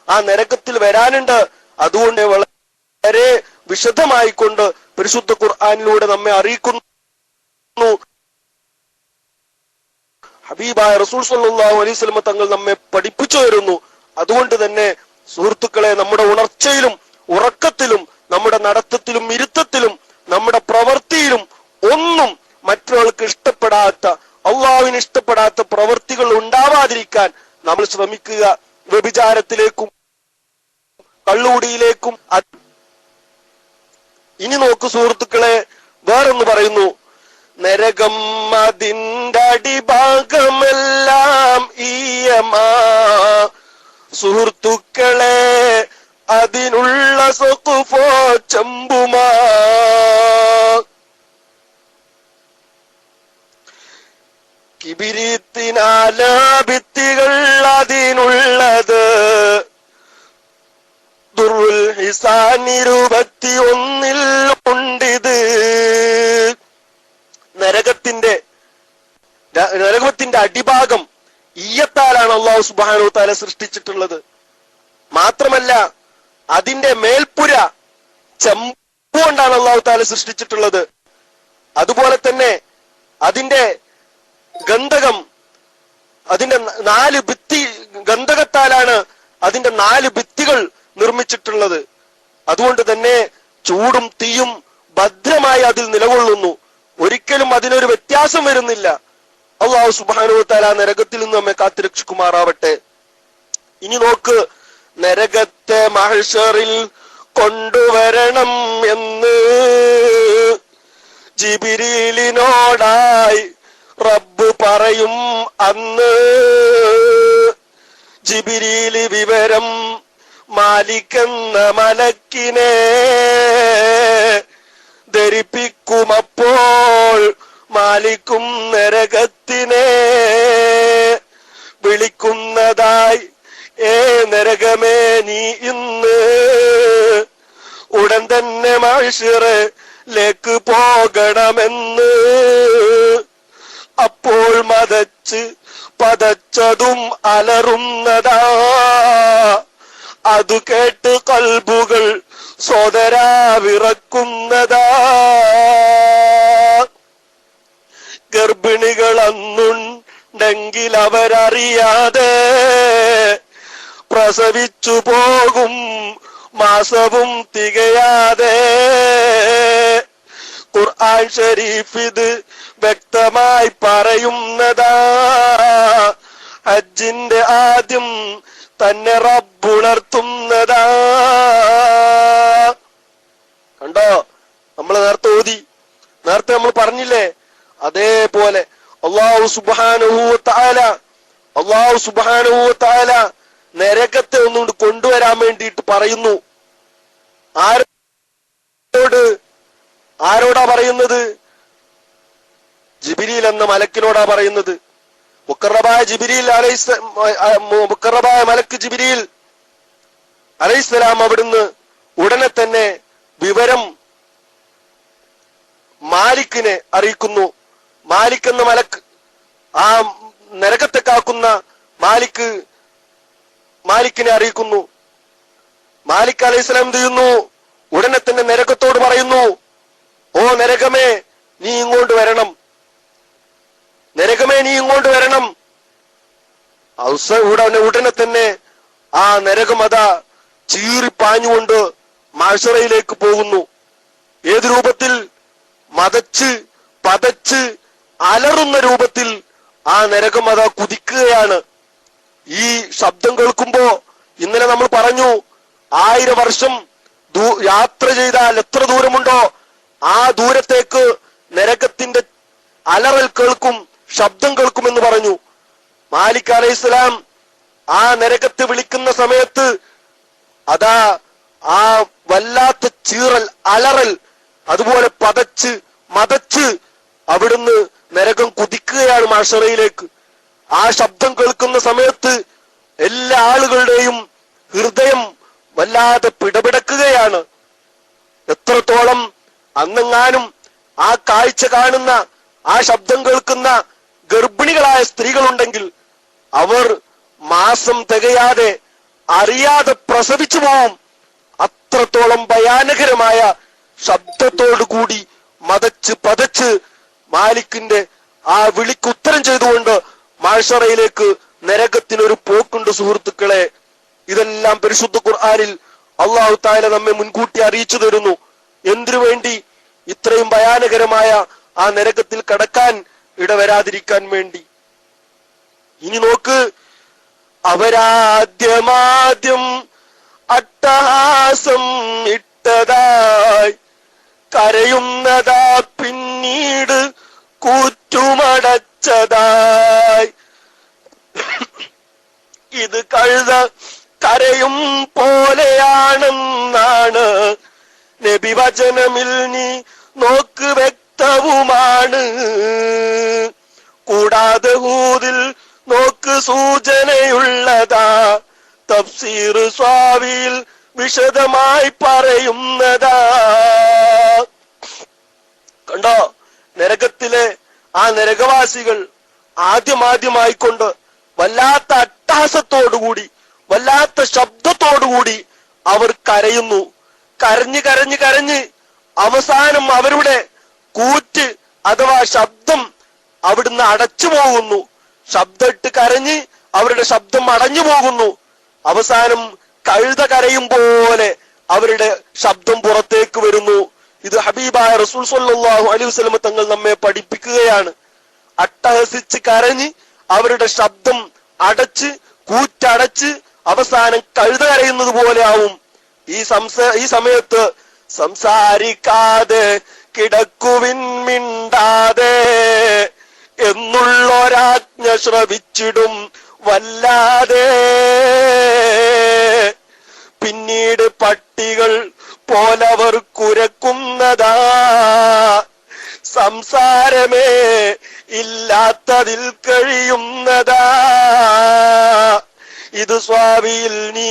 ആ നരകത്തിൽ വരാനുണ്ട്. അതുകൊണ്ട് വളരെ വിശദമായിക്കൊണ്ട് പരിശുദ്ധ ഖുർആനിലൂടെ നമ്മെ അറിയിക്കുന്നു. ഹബീബായ റസൂൽ സ്വല്ലല്ലാഹു അലൈഹി വസല്ലം തങ്ങൾ നമ്മെ പഠിപ്പിച്ചു തരുന്നു. അതുകൊണ്ട് തന്നെ സുഹൃത്തുക്കളെ, നമ്മുടെ ഉണർച്ചയിലും ഉറക്കത്തിലും നമ്മുടെ നടത്തത്തിലും ഇരുത്തത്തിലും നമ്മുടെ പ്രവൃത്തിയിലും ഒന്നും മറ്റൊരാൾക്ക് ഇഷ്ടപ്പെടാത്ത, അള്ളാഹുവിന് ഇഷ്ടപ്പെടാത്ത പ്രവൃത്തികൾ ഉണ്ടാവാതിരിക്കാൻ നമ്മൾ ശ്രമിക്കുക. വ്യഭിചാരത്തിലേക്കും കള്ളുകുടിയിലേക്കും. ഇനി നോക്കൂ സുഹൃത്തുക്കളെ, വേറൊന്ന് പറയുന്നു. നരകം അതിന്റെ അടിഭാഗമെല്ലാം ഈയമാ, സുഹൃത്തുക്കളെ അതിനുള്ള സഖുഫോ ചമ്പുമാ. കിബിരിത്തിനാല ഭിത്തികൾ അതിനുള്ളത്, ദുറുൽ ഹിസാൻ 21 ഉണ്ടിത്. നരകത്തിന്റെ അടിഭാഗം ഈയത്താലാണ് അല്ലാഹു സുബ്ഹാനഹു തആല സൃഷ്ടിച്ചിട്ടുള്ളത്. മാത്രമല്ല അതിന്റെ മേൽപ്പുര ചെമ്പ് കൊണ്ടാണ് അല്ലാഹു തആല സൃഷ്ടിച്ചിട്ടുള്ളത്. അതുപോലെ തന്നെ അതിന്റെ ഗന്ധകം, അതിന്റെ 4 ഭിത്തി, ഗന്ധകത്താലാണ് അതിന്റെ 4 ഭിത്തികൾ നിർമ്മിച്ചിട്ടുള്ളത്. അതുകൊണ്ട് തന്നെ ചൂടും തീയും ഭദ്രമായി അതിൽ നിലകൊള്ളുന്നു. ഒരിക്കലും അതിനൊരു വ്യത്യാസം വരുന്നില്ല. അല്ലാഹു സുബ്ഹാനഹു വ തആല നരകത്തിൽ നിന്ന് നമ്മെ കാത്തുരക്ഷിക്കുമാറാവട്ടെ. ഇനി നോക്ക്, നരകത്തെ മഹ്ശറിൽ കൊണ്ടുവരണം എന്ന് ജിബ്രീലിനോടായി റബ്ബ് പറയും അന്ന്. ജിബ്രീൽ വിവരം മാലിക്കെന്ന മലക്കിനെ ധരിപ്പിക്കുമപ്പോൾ മാലിക്കും നരകത്തിനെ വിളിക്കുന്നതായി, ഏ നരകമേ നീ ഇന്ന് ഉടൻ തന്നെ മഹ്ശറിലേക്ക് പോകണമെന്ന്. അപ്പോൾ മതച്ച് പതച്ചതും അലറുന്നതാ, അതു കേട്ട് കൽബുകൾ സോദരാ വിറക്കുന്നതാ. ഗർഭിണികൾ അന്നുണ്ടെങ്കിൽ അവരറിയാതെ പ്രസവിച്ചു പോകും മാസവും തികയാതെ. ഖുർആൻ ശരീഫ് ഇത് വ്യക്തമായി പറയുന്നതാ. ഹജ്ജിന്റെ ആദ്യം തന്നെ റബ്ബുണർത്തുന്നതാ. കണ്ടോ, നമ്മൾ നേരത്തെ ഓതി, നേരത്തെ നമ്മൾ പറഞ്ഞില്ലേ? അതേപോലെ അല്ലാഹു സുബ്ഹാനഹു വ തആല നരകത്തെ ഒന്നുകൊണ്ട് കൊണ്ടുവരാൻ വേണ്ടിയിട്ട് പറയുന്നു. ആരോടാ പറയുന്നത്? ജിബ്രീൽ എന്ന മലക്കിനോടാ പറയുന്നത്. മുഖറബായ മലക്ക് ജിബ്രീൽ അലൈഹിസ്സലാം അവിടുന്ന് ഉടനെ തന്നെ വിവരം മാലിക്കിനെ അറിയിക്കുന്നു. മാലിക് എന്ന മലക്ക്, ആ നരകത്തെ കാക്കുന്ന മാലിക്കിനെ അറിയിക്കുന്നു. മാലിക് അലൈഹിസ്സലാം എന്ത് ചെയ്യുന്നു? ഉടനെ തന്നെ നരകത്തോട് പറയുന്നു, ഓ നരകമേ നീ ഇങ്ങോട്ട് വരണം, നരകമേ നീ ഇങ്ങോട്ട് വരണം. ഉടനെ തന്നെ ആ നരകം അതാ ചീറിപ്പാഞ്ഞുകൊണ്ട് മഅ്ശറയിലേക്ക് പോകുന്നു. ഏത് രൂപത്തിൽ? മതച്ച് പതച്ച് അലറുന്ന രൂപത്തിൽ ആ നരകം അതാ കുതിക്കുകയാണ്. ഈ ശബ്ദം കേൾക്കുമ്പോ ഇന്നലെ നമ്മൾ പറഞ്ഞു 1000 വർഷം യാത്ര ചെയ്താൽ എത്ര ദൂരമുണ്ടോ ആ ദൂരത്തേക്ക് നരകത്തിന്റെ അലറൽ കേൾക്കും, ശബ്ദം കേൾക്കുമെന്ന് പറഞ്ഞു. മാലിക് അലൈഹിസ്സലാം ആ നരകത്തെ വിളിക്കുന്ന സമയത്ത് അതാ ആ വല്ലാത്ത ചീറൽ, അലറൽ, അതുപോലെ പതച്ച് മതച്ച് അവിടുന്ന് നരകം കുതിക്കുകയാണ് മഅ്ശറയിലേക്ക്. ആ ശബ്ദം കേൾക്കുന്ന സമയത്ത് എല്ലാ ആളുകളുടെയും ഹൃദയം വല്ലാതെ പിടപിടക്കുകയാണ്. എത്രത്തോളം അന്നെങ്ങാനും ആ കാഴ്ച കാണുന്ന, ആ ശബ്ദം കേൾക്കുന്ന ഗർഭിണികളായ സ്ത്രീകളുണ്ടെങ്കിൽ അവർ മാസം തികയാതെ അറിയാതെ പ്രസവിച്ചു പോവും. അത്രത്തോളം ഭയാനകരമായ ശബ്ദത്തോടുകൂടി മതച്ച് പതച്ച് മാലിക്കിന്റെ ആ വിളിക്ക് ഉത്തരം ചെയ്തുകൊണ്ട് മഅ്ശറയിലേക്ക് നരകത്തിനൊരു പോക്കുണ്ട് സുഹൃത്തുക്കളെ. ഇതെല്ലാം പരിശുദ്ധ ഖുർആനിൽ അല്ലാഹു തആല നമ്മെ മുൻകൂട്ടി അറിയിച്ചു തരുന്നു. എന്തിനു വേണ്ടി? ഇത്രയും ഭയാനകരമായ ആ നരകത്തിൽ കടക്കാൻ ഇടവരാതിരിക്കാൻ വേണ്ടി. ഇനി നോക്ക്, അവരാദ്യമാദ്യം അട്ടഹാസം ഇട്ടതായി കരയുന്നതാ പിന്നീട് കൂറ്റുമടച്ചതായി. ഇത് കഴുത കരയും പോലെയാണെന്നാണ് നബി വചനമിൽ നീ നോക്ക് വ്യക്തവുമാണ്. കൂടാതെ ഹൂദിൽ നോക്ക് സൂചനയുള്ളതാ, തഫ്സീർ സ്വാവിയിൽ വിശദമായി പറയുന്നതാ. കണ്ടോ, നരകത്തിലെ ആ നരകവാസികൾ ആദ്യമായിക്കൊണ്ട് വല്ലാത്ത അട്ടഹാസത്തോടുകൂടി, വല്ലാത്ത ശബ്ദത്തോടുകൂടി അവർ കരയുന്നു. കരഞ്ഞ് അവസാനം അവരുടെ കൂറ്റ് അഥവാ ശബ്ദം അവിടുന്ന് അടച്ചു പോകുന്നു. ശബ്ദമിട്ട് കരഞ്ഞ് അവരുടെ ശബ്ദം അടഞ്ഞു പോകുന്നു. അവസാനം കഴുത കരയും പോലെ അവരുടെ ശബ്ദം പുറത്തേക്ക് വരുന്നു. ഇത് ഹബീബായ റസൂൽ സ്വല്ലല്ലാഹു അലൈഹി വസല്ലം തങ്ങൾ നമ്മെ പഠിപ്പിക്കുകയാണ്. അട്ടഹസിച്ച് കരഞ്ഞ് അവരുടെ ശബ്ദം അടച്ച് കൂറ്റടച്ച് അവസാനം കഴുത കരയുന്നത് പോലെ ആവും. ഈ സമയത്ത് സംസാരിക്കാതെ കിടക്കുവിൻ മിണ്ടാതെ എന്നുള്ളൊരാജ്ഞ ശ്രവിച്ചിടും വല്ലാതെ. പിന്നീട് പട്ടികൾ പോലവർ കുരക്കുന്നതാ, സംസാരമേ ഇല്ലാത്തതിൽ കഴിയുന്നതാ. ഇത് സ്വാവിയിൽ നീ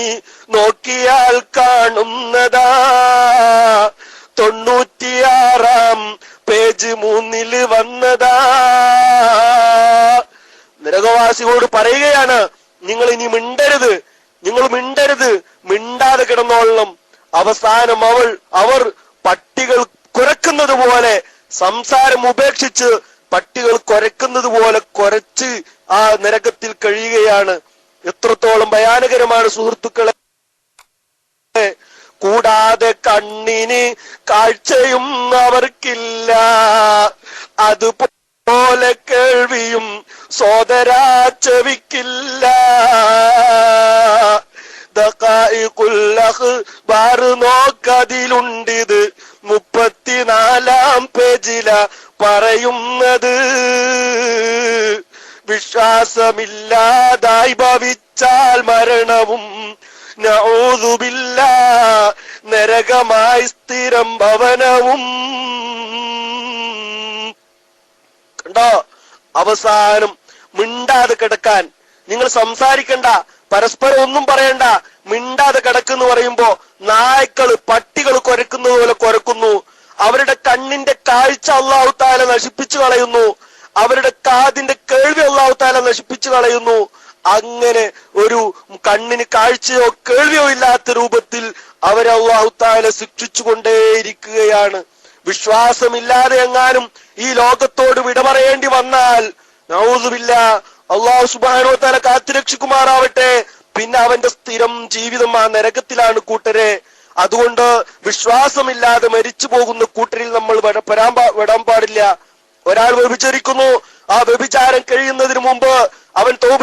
നോക്കിയാൽ കാണുന്നതാ. 96-ാം പേജ് 3 വന്നതാ. നരകവാസിയോട് പറയുകയാണ്, നിങ്ങൾ ഇനി മിണ്ടരുത്, നിങ്ങൾ മിണ്ടരുത്, മിണ്ടാതെ കിടന്നോളണം. അവസാനം അവർ പട്ടികൾ കുരക്കുന്നത് പോലെ, സംസാരം ഉപേക്ഷിച്ച് പട്ടികൾ കുരക്കുന്നത് പോലെ കുരച്ച് ആ നരകത്തിൽ കഴിയുകയാണ്. എത്രത്തോളം ഭയാനകരമാണ് സുഹൃത്തുക്കളെ. കൂടാതെ കണ്ണിന് കാഴ്ചയും അവർക്കില്ല, അതുപോലെ കേൾവിയും സോദരാ ചെവിക്കില്ല. ദഖായിഖുൽ അഖ്ബാർ നോക്കതിലുണ്ടിത് 34-ാം പേജില പറയുന്നത്. വിശ്വാസമില്ലാതായി ഭവിച്ചാൽ മരണവും നഊദു ബില്ലാഹ് നരകമായി സ്ഥിരം ഭവനവും. കണ്ടോ, അവസാനം മിണ്ടാതെ കിടക്കാൻ, നിങ്ങൾ സംസാരിക്കണ്ട, പരസ്പരം ഒന്നും പറയണ്ട, മിണ്ടാതെ കിടക്കുന്നു പറയുമ്പോ നായ്ക്കള് പട്ടികൾ കുരക്കുന്നത് പോലെ കുരക്കുന്നു. അവരുടെ കണ്ണിന്റെ കാഴ്ച അല്ലാഹു തആല നശിപ്പിച്ചു കളയുന്നു. അവരുടെ കാതിന്റെ കേൾവി അല്ലാഹു തആല നശിപ്പിച്ചു കളയുന്നു. അങ്ങനെ ഒരു കണ്ണിന് കാഴ്ചയോ കേൾവിയോ ഇല്ലാത്ത രൂപത്തിൽ അവരെ അല്ലാഹു തആല ശിക്ഷിച്ചുകൊണ്ടേയിരിക്കുകയാണ്. വിശ്വാസമില്ലാതെ എങ്ങാനും ഈ ലോകത്തോട് വിട പറയേണ്ടി വന്നാൽ നഊദു ബില്ലാഹ്, അല്ലാഹു സുബ്ഹാനഹു വ തആല കാത്തുരക്ഷിക്കുമാറാവട്ടെ, പിന്നെ അവന്റെ സ്ഥിരം ജീവിതം ആ നരകത്തിലാണ് കൂട്ടരെ. അതുകൊണ്ട് വിശ്വാസമില്ലാതെ മരിച്ചു പോകുന്ന കൂട്ടരിൽ നമ്മൾ വിടാൻ പാടില്ല. ഒരാൾ വ്യഭിചരിക്കുന്നു, ആ വ്യഭിചാരം കഴിയുന്നതിന് മുമ്പ് അവൻ തൗബ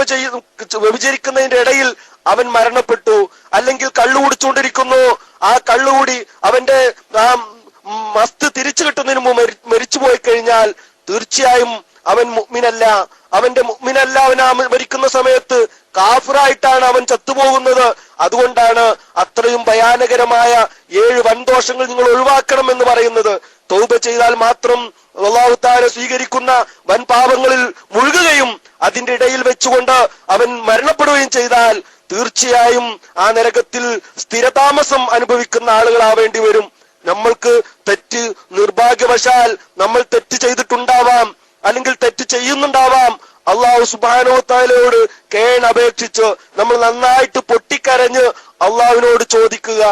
വ്യഭിചരിക്കുന്നതിന്റെ ഇടയിൽ അവൻ മരണപ്പെട്ടു. അല്ലെങ്കിൽ കള്ളു കുടിച്ചുകൊണ്ടിരിക്കുന്നു, ആ കള്ളുകൂടി അവന്റെ മസ്ത് തിരിച്ചു കിട്ടുന്നതിന് മുമ്പ് മരിച്ചു പോയി കഴിഞ്ഞാൽ തീർച്ചയായും അവൻ മുഅ്മിനല്ല. അവൻ മരിക്കുന്ന സമയത്ത് കാഫിറായിട്ടാണ് അവൻ ചത്തുപോകുന്നത്. അതുകൊണ്ടാണ് അത്രയും ഭയാനകരമായ 7 വൻദോഷങ്ങൾ നിങ്ങൾ ഒഴിവാക്കണം എന്ന് പറയുന്നത്. തൗബ ചെയ്താൽ മാത്രം അല്ലാഹു തആല സ്വീകരിക്കുന്ന വൻ പാപങ്ങളിൽ മുഴുകുകയും അതിന്റെ ഇടയിൽ വെച്ചുകൊണ്ട് അവൻ മരണപ്പെടുകയും ചെയ്താൽ തീർച്ചയായും ആ നരകത്തിൽ സ്ഥിരതാമസം അനുഭവിക്കുന്ന ആളുകളാവേണ്ടി വരും. നമ്മൾക്ക് തെറ്റ്, നിർഭാഗ്യവശാൽ നമ്മൾ തെറ്റ് ചെയ്തിട്ടുണ്ടാവാം, അല്ലെങ്കിൽ തെറ്റ് ചെയ്യുന്നുണ്ടാവാം. അല്ലാഹു സുബ്ഹാനഹു വ തആലയോട് കേണപേക്ഷിച്ച് നമ്മൾ നന്നായിട്ട് പൊട്ടിക്കരഞ്ഞ് അള്ളാഹുവിനോട് ചോദിക്കുക.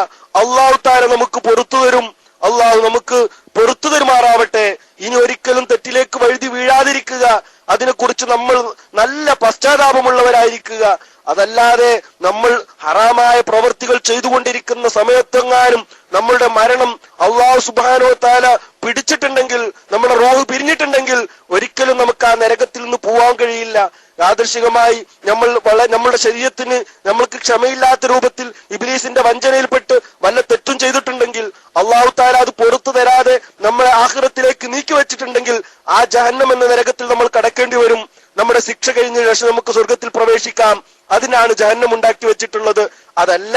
അല്ലാഹു തആല നമുക്ക് പൊറുത്തു തരും. അള്ളാഹു നമുക്ക് പൊറുത്തു തരുമാറാവട്ടെ. ഇനി ഒരിക്കലും തെറ്റിലേക്ക് വഴുതി വീഴാതിരിക്കുക. അതിനെക്കുറിച്ച് നമ്മൾ നല്ല പശ്ചാത്താപമുള്ളവരായിരിക്കുക. അതല്ലാതെ നമ്മൾ ഹറാമായ പ്രവൃത്തികൾ ചെയ്തുകൊണ്ടിരിക്കുന്ന സമയത്തെങ്ങാനും നമ്മളുടെ മരണം അല്ലാഹു സുബ്ഹാനഹു വ തആല പിടിച്ചിട്ടുണ്ടെങ്കിൽ, നമ്മുടെ റൂഹ് പിരിഞ്ഞിട്ടുണ്ടെങ്കിൽ ഒരിക്കലും നമുക്ക് ആ നരകത്തിൽ നിന്ന് പോവാൻ കഴിയില്ല. യാദൃശികമായി നമ്മളുടെ ശരീരത്തിന് നമ്മൾക്ക് ക്ഷമയില്ലാത്ത രൂപത്തിൽ ഇബ്ലീസിന്റെ വഞ്ചനയിൽപ്പെട്ട് വല്ല തെറ്റും ചെയ്തിട്ടുണ്ടെങ്കിൽ അല്ലാഹു തആല അത് പൊറുത്തു തരാതെ നമ്മളെ ആഖിറത്തിലേക്ക് നീക്കി വെച്ചിട്ടുണ്ടെങ്കിൽ ആ ജഹന്നം എന്ന നരകത്തിൽ നമ്മൾ കടക്കേണ്ടി വരും. നമ്മുടെ ശിക്ഷ കഴിഞ്ഞ ശേഷം നമുക്ക് സ്വർഗത്തിൽ പ്രവേശിക്കാം. അതിനാണ് ജഹന്നം ഉണ്ടാക്കി വെച്ചിട്ടുള്ളത്. അതല്ല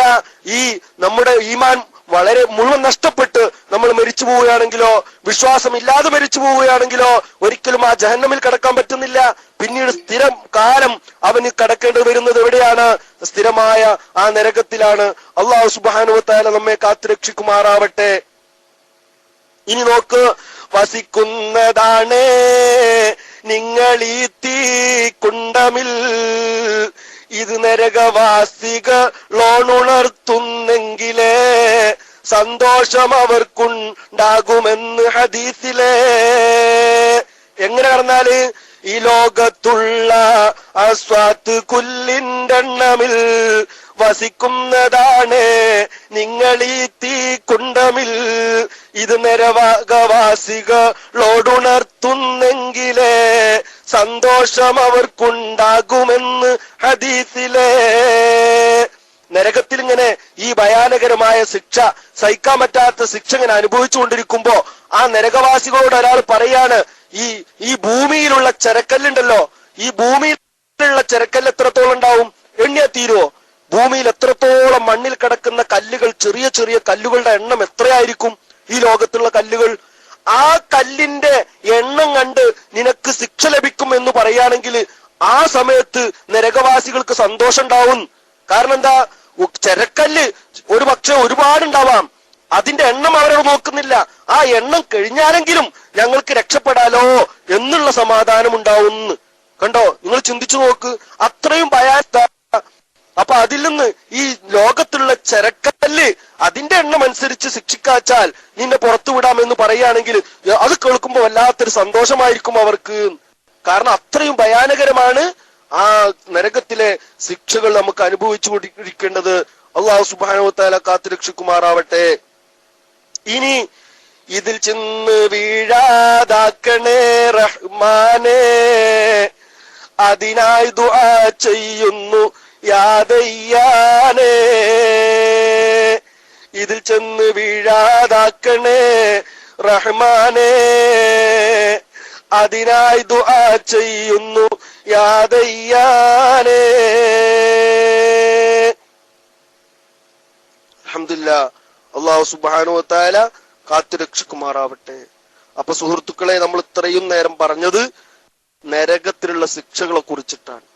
ഈ നമ്മുടെ ഈമാൻ മുഴുവൻ നഷ്ടപ്പെട്ട് നമ്മൾ മരിച്ചു പോവുകയാണെങ്കിലോ, വിശ്വാസമില്ലാതെ മരിച്ചു പോവുകയാണെങ്കിലോ ഒരിക്കലും ആ ജഹന്നമിൽ കടക്കാൻ പറ്റുന്നില്ല. പിന്നീട് സ്ഥിരം കാലം അവന് കടക്കേണ്ടി വരുന്നത് എവിടെയാണ്? സ്ഥിരമായ ആ നരകത്തിലാണ്. അല്ലാഹു സുബ്ഹാനഹു വ തആല നമ്മെ കാത്തുരക്ഷിക്കുമാറാവട്ടെ. ഇനി നോക്ക്, വസിക്കുന്നതാണ് നിങ്ങളീ തീ കുണ്ടമിൽ, ഇത് നരകവാസികളോണുണർത്തുന്നെങ്കിലേ സന്തോഷം അവർക്കുണ്ടാകുമെന്ന് ഹദീസിലെ. എങ്ങനെ പറഞ്ഞാല് ഈ ലോകത്തുള്ള അസ്വാത്ത് കുല്ലിന്റെ എണ്ണമിൽ വസിക്കുന്നതാണ് നിങ്ങളീ തീ കുണ്ടമിൽ, ഇത് നരകവാസികളോടുണർത്തുന്നെങ്കിലേ സന്തോഷം അവർക്കുണ്ടാകുമെന്ന് ഹദീസിലെ. നരകത്തിൽ ഇങ്ങനെ ഈ ഭയാനകരമായ ശിക്ഷ, സഹിക്കാൻ പറ്റാത്ത ശിക്ഷ ഇങ്ങനെ അനുഭവിച്ചുകൊണ്ടിരിക്കുമ്പോ ആ നരകവാസികളോട് ഒരാൾ പറയാണ്, ഈ ഭൂമിയിലുള്ള ചെരക്കല്ലുണ്ടല്ലോ, ഈ ഭൂമിയിലുള്ള ചെരക്കല്ല് എത്രത്തോളം ഉണ്ടാവും? എണ്ണിയാ തീരുവോ? ഭൂമിയിൽ എത്രത്തോളം മണ്ണിൽ കിടക്കുന്ന കല്ലുകൾ, ചെറിയ ചെറിയ കല്ലുകളുടെ എണ്ണം എത്രയായിരിക്കും ഈ ലോകത്തുള്ള കല്ലുകൾ? ആ കല്ലിന്റെ എണ്ണം കണ്ട് നിനക്ക് ശിക്ഷ ലഭിക്കും എന്ന് പറയുകയാണെങ്കിൽ ആ സമയത്ത് നരകവാസികൾക്ക് സന്തോഷം ഉണ്ടാവും. കാരണം എന്താ? ചെരക്കല്ല് ഒരു പക്ഷെ ഒരുപാടുണ്ടാവാം, അതിന്റെ എണ്ണം അവരവിടെ നോക്കുന്നില്ല. ആ എണ്ണം കഴിഞ്ഞാലെങ്കിലും ഞങ്ങൾക്ക് രക്ഷപ്പെടാലോ എന്നുള്ള സമാധാനം ഉണ്ടാവും. കണ്ടോ, നിങ്ങൾ ചിന്തിച്ചു നോക്ക്, അത്രയും അപ്പൊ അതിൽ നിന്ന് ഈ ലോകത്തുള്ള ചെരക്കല്ല് അതിന്റെ എണ്ണം അനുസരിച്ച് ശിക്ഷിക്കാച്ചാൽ നിന്നെ പുറത്തുവിടാമെന്ന് പറയുകയാണെങ്കിൽ അത് കേൾക്കുമ്പോ വല്ലാത്തൊരു സന്തോഷമായിരിക്കും അവർക്ക്. കാരണം അത്രയും ഭയാനകരമാണ് ആ നരകത്തിലെ ശിക്ഷകൾ നമുക്ക് അനുഭവിച്ചുകൊണ്ടിരിക്കേണ്ടത്. അല്ലാഹു സുബ്ഹാനഹു വ തആല കാത്തുരക്ഷിക്കുമാറാവട്ടെ. ഇനി ഇതിൽ ചെന്ന് വീഴാതാക്കണേ റഹ്മാനേ, അതിനായി ദുആ ചെയ്യുന്നു യാദയ്യാനേ. ഇതിൽ ചെന്ന് വീഴാതാക്കണേ റഹ്മാനേ, അതിനായി ദുആ ചെയ്യുന്നു യാദയ്യാനേ. അൽഹംദുലില്ലാഹ്, അല്ലാഹു സുബ്ഹാനഹു വ തആല കാത്തുരക്ഷിക്കുമാറാവട്ടെ. അപ്പൊ സുഹൃത്തുക്കളെ, നമ്മൾ ഇത്രയും നേരം പറഞ്ഞത് നരകത്തിലുള്ള ശിക്ഷകളെ കുറിച്ചിട്ടാണ്.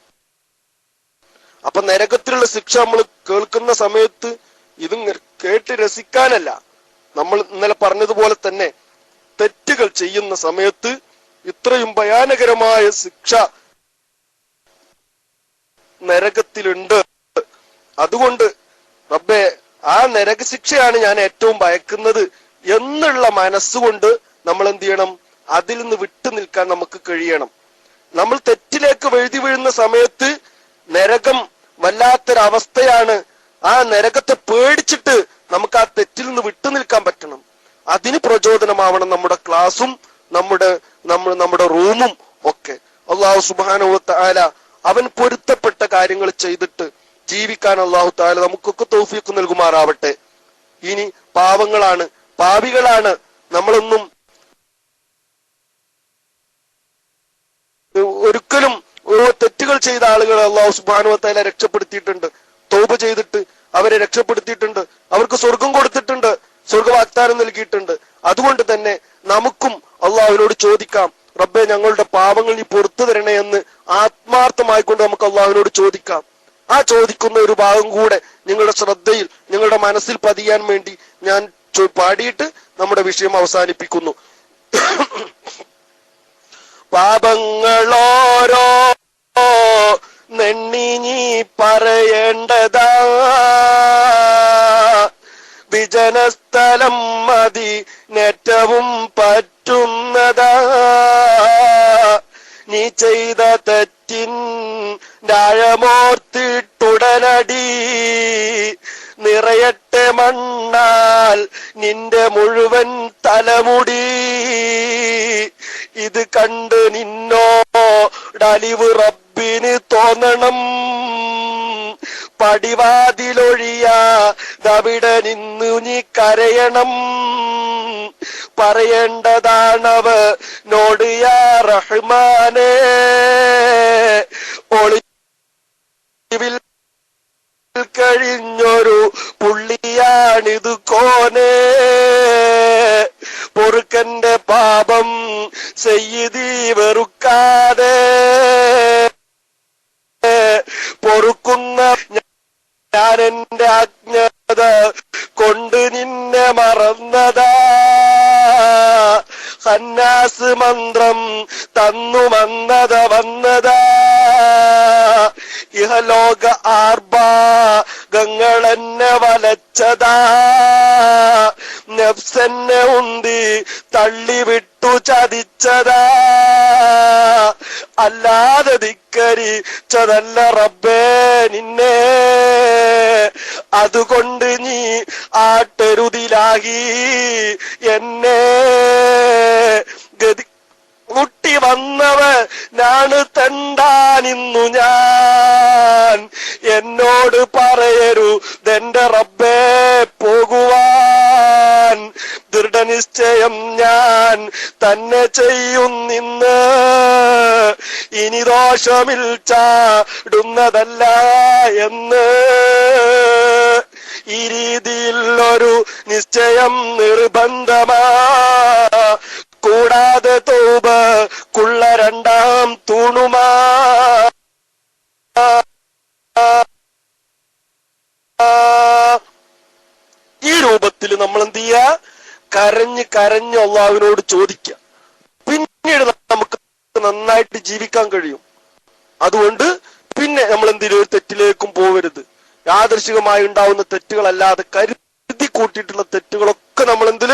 അപ്പൊ നരകത്തിലുള്ള ശിക്ഷ നമ്മൾ കേൾക്കുന്ന സമയത്ത് ഇത് കേട്ട് രസിക്കാനല്ല, നമ്മൾ ഇന്നലെ പറഞ്ഞതുപോലെ തന്നെ തെറ്റുകൾ ചെയ്യുന്ന സമയത്ത് ഇത്രയും ഭയാനകരമായ ശിക്ഷ നരകത്തിലുണ്ട്. അതുകൊണ്ട് റബ്ബേ, ആ നരകശിക്ഷയാണ് ഞാൻ ഏറ്റവും ഭയക്കുന്നത് എന്നുള്ള മനസ്സുകൊണ്ട് നമ്മൾ എന്ത് ചെയ്യണം? അതിൽ നിന്ന് വിട്ടു നിൽക്കാൻ നമുക്ക് കഴിയണം. നമ്മൾ തെറ്റിലേക്ക് വഴുതി വീഴുന്ന സമയത്ത് നരകം വല്ലാത്തൊരവസ്ഥയാണ്. ആ നരകത്തെ പേടിച്ചിട്ട് നമുക്ക് ആ തെറ്റിൽ നിന്ന് വിട്ടു നിൽക്കാൻ പറ്റണം. അതിന് പ്രചോദനമാവണം നമ്മുടെ ക്ലാസും നമ്മുടെ റൂമും ഒക്കെ. അള്ളാഹു സുബ്ഹാനഹു വ തആല അവൻ പൊരുത്തപ്പെട്ട കാര്യങ്ങൾ ചെയ്തിട്ട് ജീവിക്കാൻ അള്ളാഹു തആല നമുക്കൊക്കെ തൗഫീഖ് നൽകുമാറാവട്ടെ. ഇനി പാവങ്ങളാണ്, പാപികളാണ്, നമ്മളൊന്നും ഒരിക്കലും തെറ്റുകൾ ചെയ്ത ആളുകളെ അള്ളാഹു സുബ്ഹാനഹു വ തആല രക്ഷപ്പെടുത്തിയിട്ടുണ്ട്. തൗബ ചെയ്തിട്ട് അവരെ രക്ഷപ്പെടുത്തിയിട്ടുണ്ട്. അവർക്ക് സ്വർഗം കൊടുത്തിട്ടുണ്ട്, സ്വർഗവാഗ്ദാനം നൽകിയിട്ടുണ്ട്. അതുകൊണ്ട് തന്നെ നമുക്കും അള്ളാഹുവിനോട് ചോദിക്കാം, റബ്ബേ ഞങ്ങളുടെ പാപങ്ങൾ നീ പുറത്തു തരണേ എന്ന് ആത്മാർത്ഥമായിക്കൊണ്ട് നമുക്ക് അള്ളാഹുവിനോട് ചോദിക്കാം. ആ ചോദിക്കുന്ന ഒരു ഭാഗം കൂടെ നിങ്ങളുടെ ശ്രദ്ധയിൽ, നിങ്ങളുടെ മനസ്സിൽ പതിയാൻ വേണ്ടി ഞാൻ പാടിയിട്ട് നമ്മുടെ വിഷയം അവസാനിപ്പിക്കുന്നു. പാപങ്ങളോരോ നെണ്ണി നീ പറയേണ്ടതാ, വിജനസ്ഥലം മതി നേറ്റവും പറ്റുന്നതാ, നീ ചെയ്ത തെറ്റിൻ ആഴമോർത്തിട്ടുടനടി നിറയട്ടെ മണ്ണാൽ നിന്റെ മുഴുവൻ തലമുടി. ഇത് കണ്ട് നിന്നോടലിവ് റബ്ബിന് തോന്നണം, പടിവാതിലൊഴിയാതവിടെ നിന്നു നീ കരയണം. പറയേണ്ടതാണവനോട് യാ റഹ്മാനേ, ഒളിവിൽ കഴിഞ്ഞൊരു പുള്ളിയാണിത് കോനേ, പൊറുക്കന്റെ പാപം സയ്യിദി വെറുക്കാതെ, പൊറുക്കുന്ന ഞാൻ എന്റെ അജ്ഞത കൊണ്ട് നിന്നെ മറന്നതാ, ഹന്നാസ് മന്ത്രം തന്നു വന്നതാ, ഇഹലോക ആർഭാഗങ്ങളെന്നെ വലച്ചതാ, നഫ്സെന്നെ ഉന്തി തള്ളിവിട്ടു ചതിച്ചതാ, അല്ലാതെ ധിക്കരിച്ചതല്ല റബ്ബേ നിന്നെ, അതുകൊണ്ട് നീ ആട്ടരുതിലാകി എന്നെ. ഗതി മുട്ടി വന്നവനാണ് തെണ്ടാനിന്നു ഞാൻ, എന്നോട് പറയരുതെന്റെ റബ്ബേ പോകുവാൻ, ദൃഢനിശ്ചയം ഞാൻ തന്നെ ചെയ്യുന്നിന്ന്, ഇനി ദോഷമിൽ ചാടുന്നതല്ല എന്ന്. ഈ രീതിയിൽ ഒരു നിശ്ചയം നിർബന്ധമാ, കൂടാതെ തൗബക്കുള്ള രണ്ടാം തൂണുമാ. ഈ രൂപത്തിൽ നമ്മൾ എന്ത് ചെയ്യാ? കരഞ്ഞ് അള്ളാഹുവിനോട് ചോദിക്കുക. പിന്നീട് നമുക്ക് നന്നായിട്ട് ജീവിക്കാൻ കഴിയും. അതുകൊണ്ട് പിന്നെ നമ്മൾ എന്തെങ്കിലും ഒരു തെറ്റിലേക്കും പോവരുത്. യാദൃശികമായി ഉണ്ടാവുന്ന തെറ്റുകളല്ലാതെ കരുതി കൂട്ടിയിട്ടുള്ള തെറ്റുകളൊക്കെ നമ്മൾ എന്ത്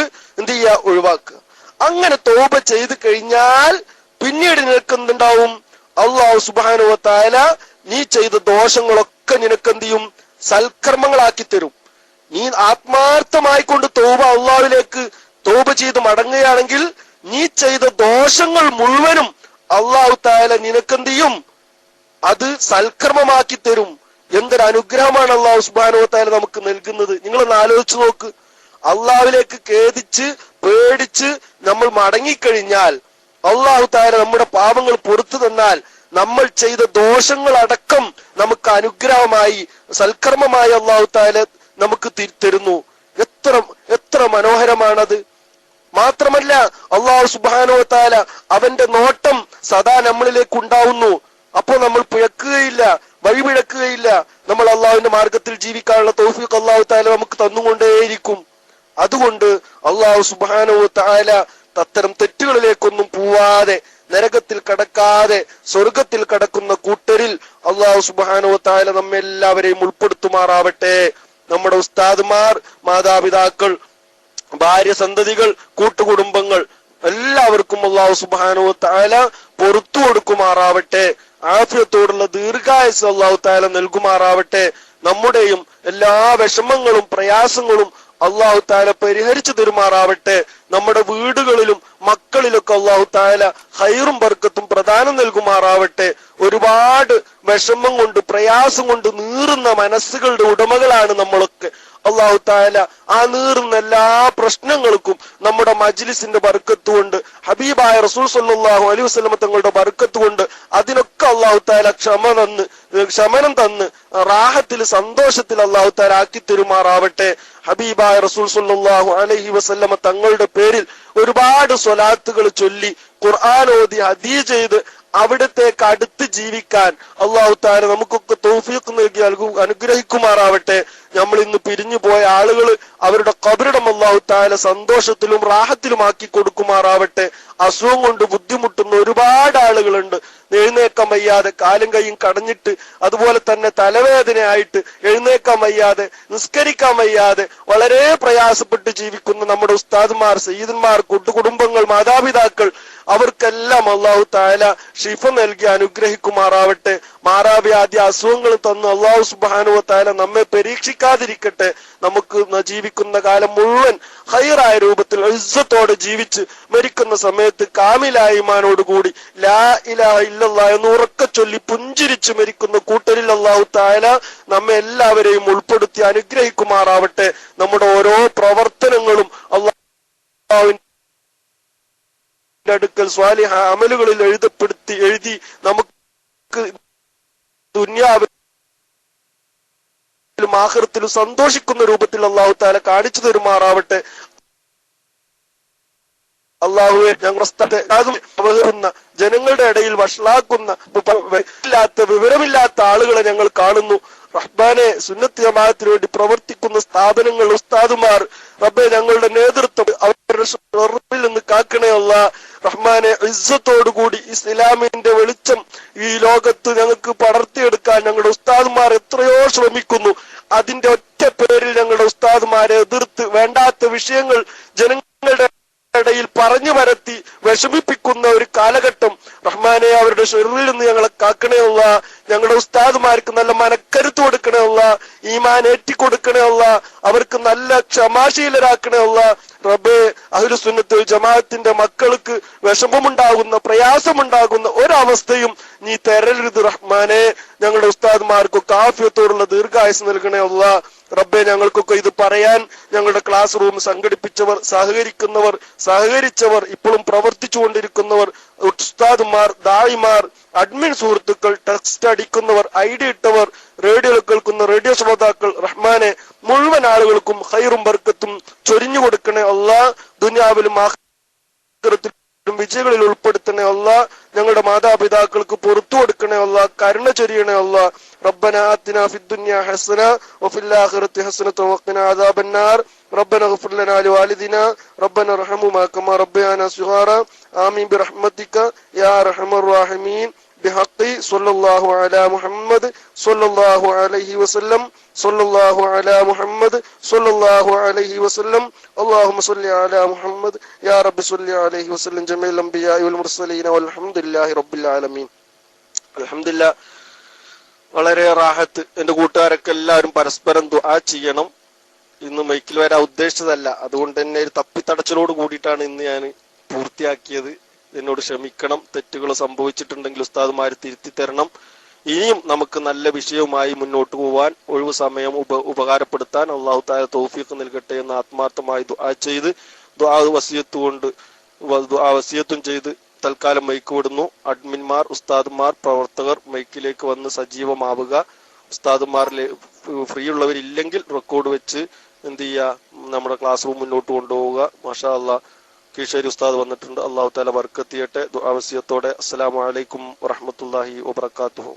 ചെയ്യുക? ഒഴിവാക്കുക. അങ്ങനെ തൗബ ചെയ്ത് കഴിഞ്ഞാൽ പിന്നീട് നിനക്ക് എന്തുണ്ടാവും? അല്ലാഹു സുബ്ഹാനഹു വ തആല നീ ചെയ്ത ദോഷങ്ങളൊക്കെ നിനക്ക് എന്ത് ചെയ്യും? സൽക്കർമ്മങ്ങളാക്കി തരും. നീ ആത്മാർത്ഥമായിക്കൊണ്ട് തൗബ അള്ളാഹുവിലേക്ക് തൗബ ചെയ്ത് മടങ്ങുകയാണെങ്കിൽ നീ ചെയ്ത ദോഷങ്ങൾ മുഴുവനും അല്ലാഹു തആല നിനക്കെന്ത് ചെയ്യും? അത് സൽക്കർമ്മമാക്കി തരും. എന്തൊരു അനുഗ്രഹമാണ് അല്ലാഹു സുബ്ഹാനഹു വ തആല നമുക്ക് നൽകുന്നത്. നിങ്ങളൊന്ന് ആലോചിച്ചു നോക്ക്. അള്ളാഹുവിലേക്ക് ഖേദിച്ച് പേടിച്ച് നമ്മൾ മടങ്ങിക്കഴിഞ്ഞാൽ അല്ലാഹു തആല നമ്മുടെ പാപങ്ങൾ പുറത്തു തന്നാൽ നമ്മൾ ചെയ്ത ദോഷങ്ങൾ അടക്കം നമുക്ക് അനുഗ്രഹമായി സൽക്കർമ്മമായി അല്ലാഹു തആല നമുക്ക് തരുന്നു. എത്ര മനോഹരമാണത്. മാത്രമല്ല അല്ലാഹു സുബ്ഹാനഹു വ തആല അവന്റെ നോട്ടം സദാ നമ്മളിലേക്ക് ഉണ്ടാവുന്നു. അപ്പോൾ നമ്മൾ പിഴക്കുകയില്ല, വഴിപിഴക്കുകയില്ല. നമ്മൾ അള്ളാഹുവിന്റെ മാർഗത്തിൽ ജീവിക്കാനുള്ള തൗഫീഖ് അല്ലാഹു തആല നമുക്ക് തന്നുകൊണ്ടേയിരിക്കും. അതുകൊണ്ട് അല്ലാഹു സുബ്ഹാനഹു വ തആല അത്തരം തെറ്റുകളിലേക്കൊന്നും പോവാതെ നരകത്തിൽ കടക്കാതെ സ്വർഗത്തിൽ കടക്കുന്ന കൂട്ടരിൽ അല്ലാഹു സുബ്ഹാനഹു വ തആല നമ്മെല്ലാവരെയും ഉൾപ്പെടുത്തുമാറാവട്ടെ. നമ്മുടെ ഉസ്താദുമാർ, മാതാപിതാക്കൾ, ഭാര്യ, സന്തതികൾ, കൂട്ടുകുടുംബങ്ങൾ എല്ലാവർക്കും അല്ലാഹു സുബ്ഹാനഹു വ തആല പൊറുത്തു കൊടുക്കുമാറാവട്ടെ. ആഫിയത്തോടുള്ള ദീർഘായുസ് അല്ലാഹു തആല നൽകുമാറാവട്ടെ. നമ്മുടെയും എല്ലാ വിഷമങ്ങളും പ്രയാസങ്ങളും അല്ലാഹു തആല പരിഹരിച്ചു തരുമാറാവട്ടെ. നമ്മുടെ വീടുകളിലും മക്കളിലൊക്കെ അല്ലാഹു തആല ഖൈറും ബർക്കത്തും പ്രദാനം നൽകുമാറാവട്ടെ. ഒരുപാട് വിഷമം കൊണ്ട് പ്രയാസം കൊണ്ട് നീറുന്ന മനസ്സുകളുടെ ഉടമകളാണ് നമ്മളൊക്കെ. അല്ലാഹു തആല ആ നീറുന്ന എല്ലാ പ്രശ്നങ്ങൾക്കും നമ്മുടെ മജ്ലിസിന്റെ ബർക്കത്ത് കൊണ്ട്, ഹബീബായ റസൂൽ സ്വല്ലല്ലാഹു അലൈഹി വസല്ലം തങ്ങളുടെ ബർക്കത്ത് കൊണ്ട് അതിനൊക്കെ അല്ലാഹു തആല ശമനം തന്ന് റാഹത്തിൽ സന്തോഷത്തിൽ അല്ലാഹു തആല ആക്കി തരുമാറാവട്ടെ. ഹബീബായ റസൂൽ സ്വല്ലല്ലാഹു അലൈഹി വസല്ലം തങ്ങളുടെ പേരിൽ ഒരുപാട് സ്വലാത്തുകൾ ചൊല്ലി, ഖുർആൻ ഓതി, ഹദീസ് ചെയ്ത് അവിടത്തേക്ക് അടുത്ത് ജീവിക്കാൻ അല്ലാഹു തആല നമുക്കൊക്കെ തൗഫീഖ് നൽകി അനുഗ്രഹിക്കുമാറാവട്ടെ. നമ്മൾ ഇന്ന് പിരിഞ്ഞു പോയ ആളുകൾ അവരുടെ ഖബറിടം അല്ലാഹു തആല സന്തോഷത്തിലും റാഹത്തിലുമാക്കി കൊടുക്കുമാറാവട്ടെ. അസുഖം കൊണ്ട് ബുദ്ധിമുട്ടുന്ന ഒരുപാട് ആളുകളുണ്ട്. എഴുന്നേക്കാൻ വയ്യാതെ കാലും കൈയും കടഞ്ഞിട്ട്, അതുപോലെ തന്നെ തലവേദനയായിട്ട് എഴുന്നേക്കാൻ വയ്യാതെ, നിസ്കരിക്കാൻ വയ്യാതെ വളരെ പ്രയാസപ്പെട്ട് ജീവിക്കുന്ന നമ്മുടെ ഉസ്താദുമാർ, സയ്യിദന്മാർ, കൂട്ടുകുടുംബങ്ങൾ, മാതാപിതാക്കൾ, അവർക്കെല്ലാം അല്ലാഹു തആല ശിഫ നൽകി അനുഗ്രഹിക്കുമാറാവട്ടെ. മാറാവ്യാധി അസുഖങ്ങൾ തന്ന് അല്ലാഹു സുബ്ഹാനഹു വ തആല നമ്മെ പരീക്ഷിക്കാതിരിക്കട്ടെ. നമുക്ക് ജീവിക്കുന്ന കാലം മുഴുവൻ ഖൈറായ രൂപത്തിൽ ഇസ്സത്തോടെ ജീവിച്ച് മരിക്കുന്ന സമയത്ത് കാമിലായ ഈമാനോടുകൂടി ലാ ഇലാഹ ഇല്ലല്ലാഹ് എന്ന് ഉറക്കെ ചൊല്ലി പുഞ്ചിരിച്ച് മരിക്കുന്ന കൂട്ടരിൽ അല്ലാഹു തആല നമ്മെ എല്ലാവരെയും ഉൾപ്പെടുത്തി അനുഗ്രഹിക്കുമാറാവട്ടെ. നമ്മുടെ ഓരോ പ്രവർത്തനങ്ങളും അല്ലാഹുവിന്റെ അടുക്കൽ സ്വാലിഹ അമലുകളിൽ എഴുതി നമുക്ക് ദുനിയാവിലും ആഖിറത്തിലും സന്തോഷിക്കുന്ന രൂപത്തിൽ അല്ലാഹു തആല കാണിച്ചു തരുമാറാവട്ടെ. അല്ലാഹുവേ, ഞങ്ങളുടെ അവഹേറുന്ന, ജനങ്ങളുടെ ഇടയിൽ വഷളാക്കുന്ന, വിവരമില്ലാത്ത ആളുകളെ ഞങ്ങൾ കാണുന്നു. റഹ്മാനെ, സുന്നത്ത് ജമാഅത്തിന് വേണ്ടി പ്രവർത്തിക്കുന്ന സ്ഥാപനങ്ങൾ, ഉസ്താദുമാർ, റബ്ബേ, ഞങ്ങളുടെ നേതൃത്വം അവരുടെ ഷർറിൽ നിന്ന് കാക്കണേ അല്ലാഹ്. റഹ്മാനെ, ഇസ്സത്തോടുകൂടി ഇസ്ലാമിന്റെ വെളിച്ചം ഈ ലോകത്ത് ഞങ്ങൾക്ക് പടർത്തിയെടുക്കാൻ ഞങ്ങളുടെ ഉസ്താദുമാർ എത്രയോ ശ്രമിക്കുന്നു. അതിന്റെ ഒറ്റ പേരിൽ ഞങ്ങളുടെ ഉസ്താദുമാരെ എതിർത്ത് വേണ്ടാത്ത വിഷയങ്ങൾ ജനങ്ങളുടെ ഇടയിൽ പറഞ്ഞു പരത്തി വിഷമിപ്പിക്കുന്ന ഒരു കാലഘട്ടം റഹ്മാനെ, അവരുടെ ഷർറിൽ നിന്ന് ഞങ്ങളെ കാക്കണേ അല്ലാഹ്. ഞങ്ങളുടെ ഉസ്താദുമാർക്ക് നല്ല മനക്കരുത്ത് കൊടുക്കണേ അല്ലാഹ്, ഈമാൻ ഏറ്റിക്കൊടുക്കണേ അല്ലാഹ്, അവർക്ക് നല്ല ക്ഷമാശീലരാക്കണേ അല്ലാഹ്. റബ്ബേ, അഹ്ലു സുന്നത്ത് ജമാഅത്തിന്റെ മക്കൾക്ക് വിഷമമുണ്ടാകുന്ന, പ്രയാസമുണ്ടാകുന്ന ഒരവസ്ഥയും നീ തരരുത് റഹ്മാനെ. ഞങ്ങളുടെ ഉസ്താദുമാർക്കൊക്കെ ആഫിയത്തോടുള്ള ദീർഘായുസ് നൽകണേ അല്ലാഹ്. റബ്ബെ, ഞങ്ങൾക്കൊക്കെ ഇത് പറയാൻ ഞങ്ങളുടെ ക്ലാസ് റൂം സംഘടിപ്പിച്ചവർ, സഹകരിച്ചവർ, ഇപ്പോഴും പ്രവർത്തിച്ചു കൊണ്ടിരിക്കുന്നവർ, ഉസ്താദുമാർ, ദായിമാർ, അഡ്മിൻ സുഹൃത്തുക്കൾ, ടെക്സ്റ്റ് അടിക്കുന്നവർ, ഐഡി ഇട്ടവർ, റേഡിയോ കേൾക്കുന്ന റേഡിയോ ശ്രോതാക്കൾ, റഹ്മാനെ, മുഴുവൻ ആളുകൾക്കും ഖൈറും ബർക്കത്തും ചൊരിഞ്ഞു കൊടുക്കണേ അല്ലാഹ്. ദുനിയാവിലും ആഖിറത്തിലും വിജയങ്ങളിൽ ഉൾപ്പെടുത്തണേ അല്ലാഹ്. ഞങ്ങളുടെ മാതാപിതാക്കൾക്ക് പുറത്തു കൊടുക്കണേ അല്ലാഹ്, കരുണ ചൊരിയണേ അല്ലാഹ്. ربنا آتنا في الدنيا حسنة وفي الآخرة حسنة وقنا عذاب النار. ربنا اغفر لنا لوالدنا ربنا ارحمهما كما ربيانا صغارا آمين برحمتك يا أرحم الراحمين. بحق صلى الله على محمد صلى الله عليه وسلم صلى الله على محمد صلى الله عليه وسلم. اللهم صل على محمد يا رب صل عليه وسلم جميع الأنبياء والمرسلين والحمد لله رب العالمين. الحمد لله. വളരെ റാഹത്ത്. എന്റെ കൂട്ടുകാരൊക്കെ എല്ലാവരും പരസ്പരം ദുആ ചെയ്യണം. ഇന്ന് മൈക്കിൽ വരാൻ ഉദ്ദേശിച്ചതല്ല, അതുകൊണ്ട് തന്നെ ഒരു തപ്പിത്തടച്ചിലോട് കൂടിയിട്ടാണ് ഇന്ന് ഞാൻ പൂർത്തിയാക്കിയത്. എന്നോട് ക്ഷമിക്കണം. തെറ്റുകൾ സംഭവിച്ചിട്ടുണ്ടെങ്കിൽ ഉസ്താദുമാര് തിരുത്തി തരണം. ഇനിയും നമുക്ക് നല്ല വിഷയവുമായി മുന്നോട്ട് പോവാൻ, ഒഴിവ് സമയം ഉപകാരപ്പെടുത്താൻ അല്ലാഹു തആല തൗഫീഖ് നൽകട്ടെ എന്ന് ആത്മാർത്ഥമായി ദുആ ചെയ്ത്, വസിയത്തും ചെയ്ത് തൽക്കാലം മൈക്ക് വിടുന്നു. അഡ്മിന്മാർ, ഉസ്താദുമാർ, പ്രവർത്തകർ മൈക്കിലേക്ക് വന്ന് സജീവമാവുക. ഉസ്താദുമാരിലെ ഫ്രീ ഉള്ളവരില്ലെങ്കിൽ റെക്കോർഡ് വെച്ച് എന്ത് ചെയ്യുക, നമ്മുടെ ക്ലാസ് റൂം മുന്നോട്ട് കൊണ്ടുപോവുക. മാഷാ അല്ലാഹ്. കീശേരി ഉസ്താദ് വന്നിട്ടുണ്ട്. അല്ലാഹു തആല ബർക്കത്ത് ചെയ്യട്ടെ. ദുആ വസിയത്തോടെ അസ്സലാമു അലൈക്കും വറഹ്മത്തുള്ളാഹി വബറകാതുഹു.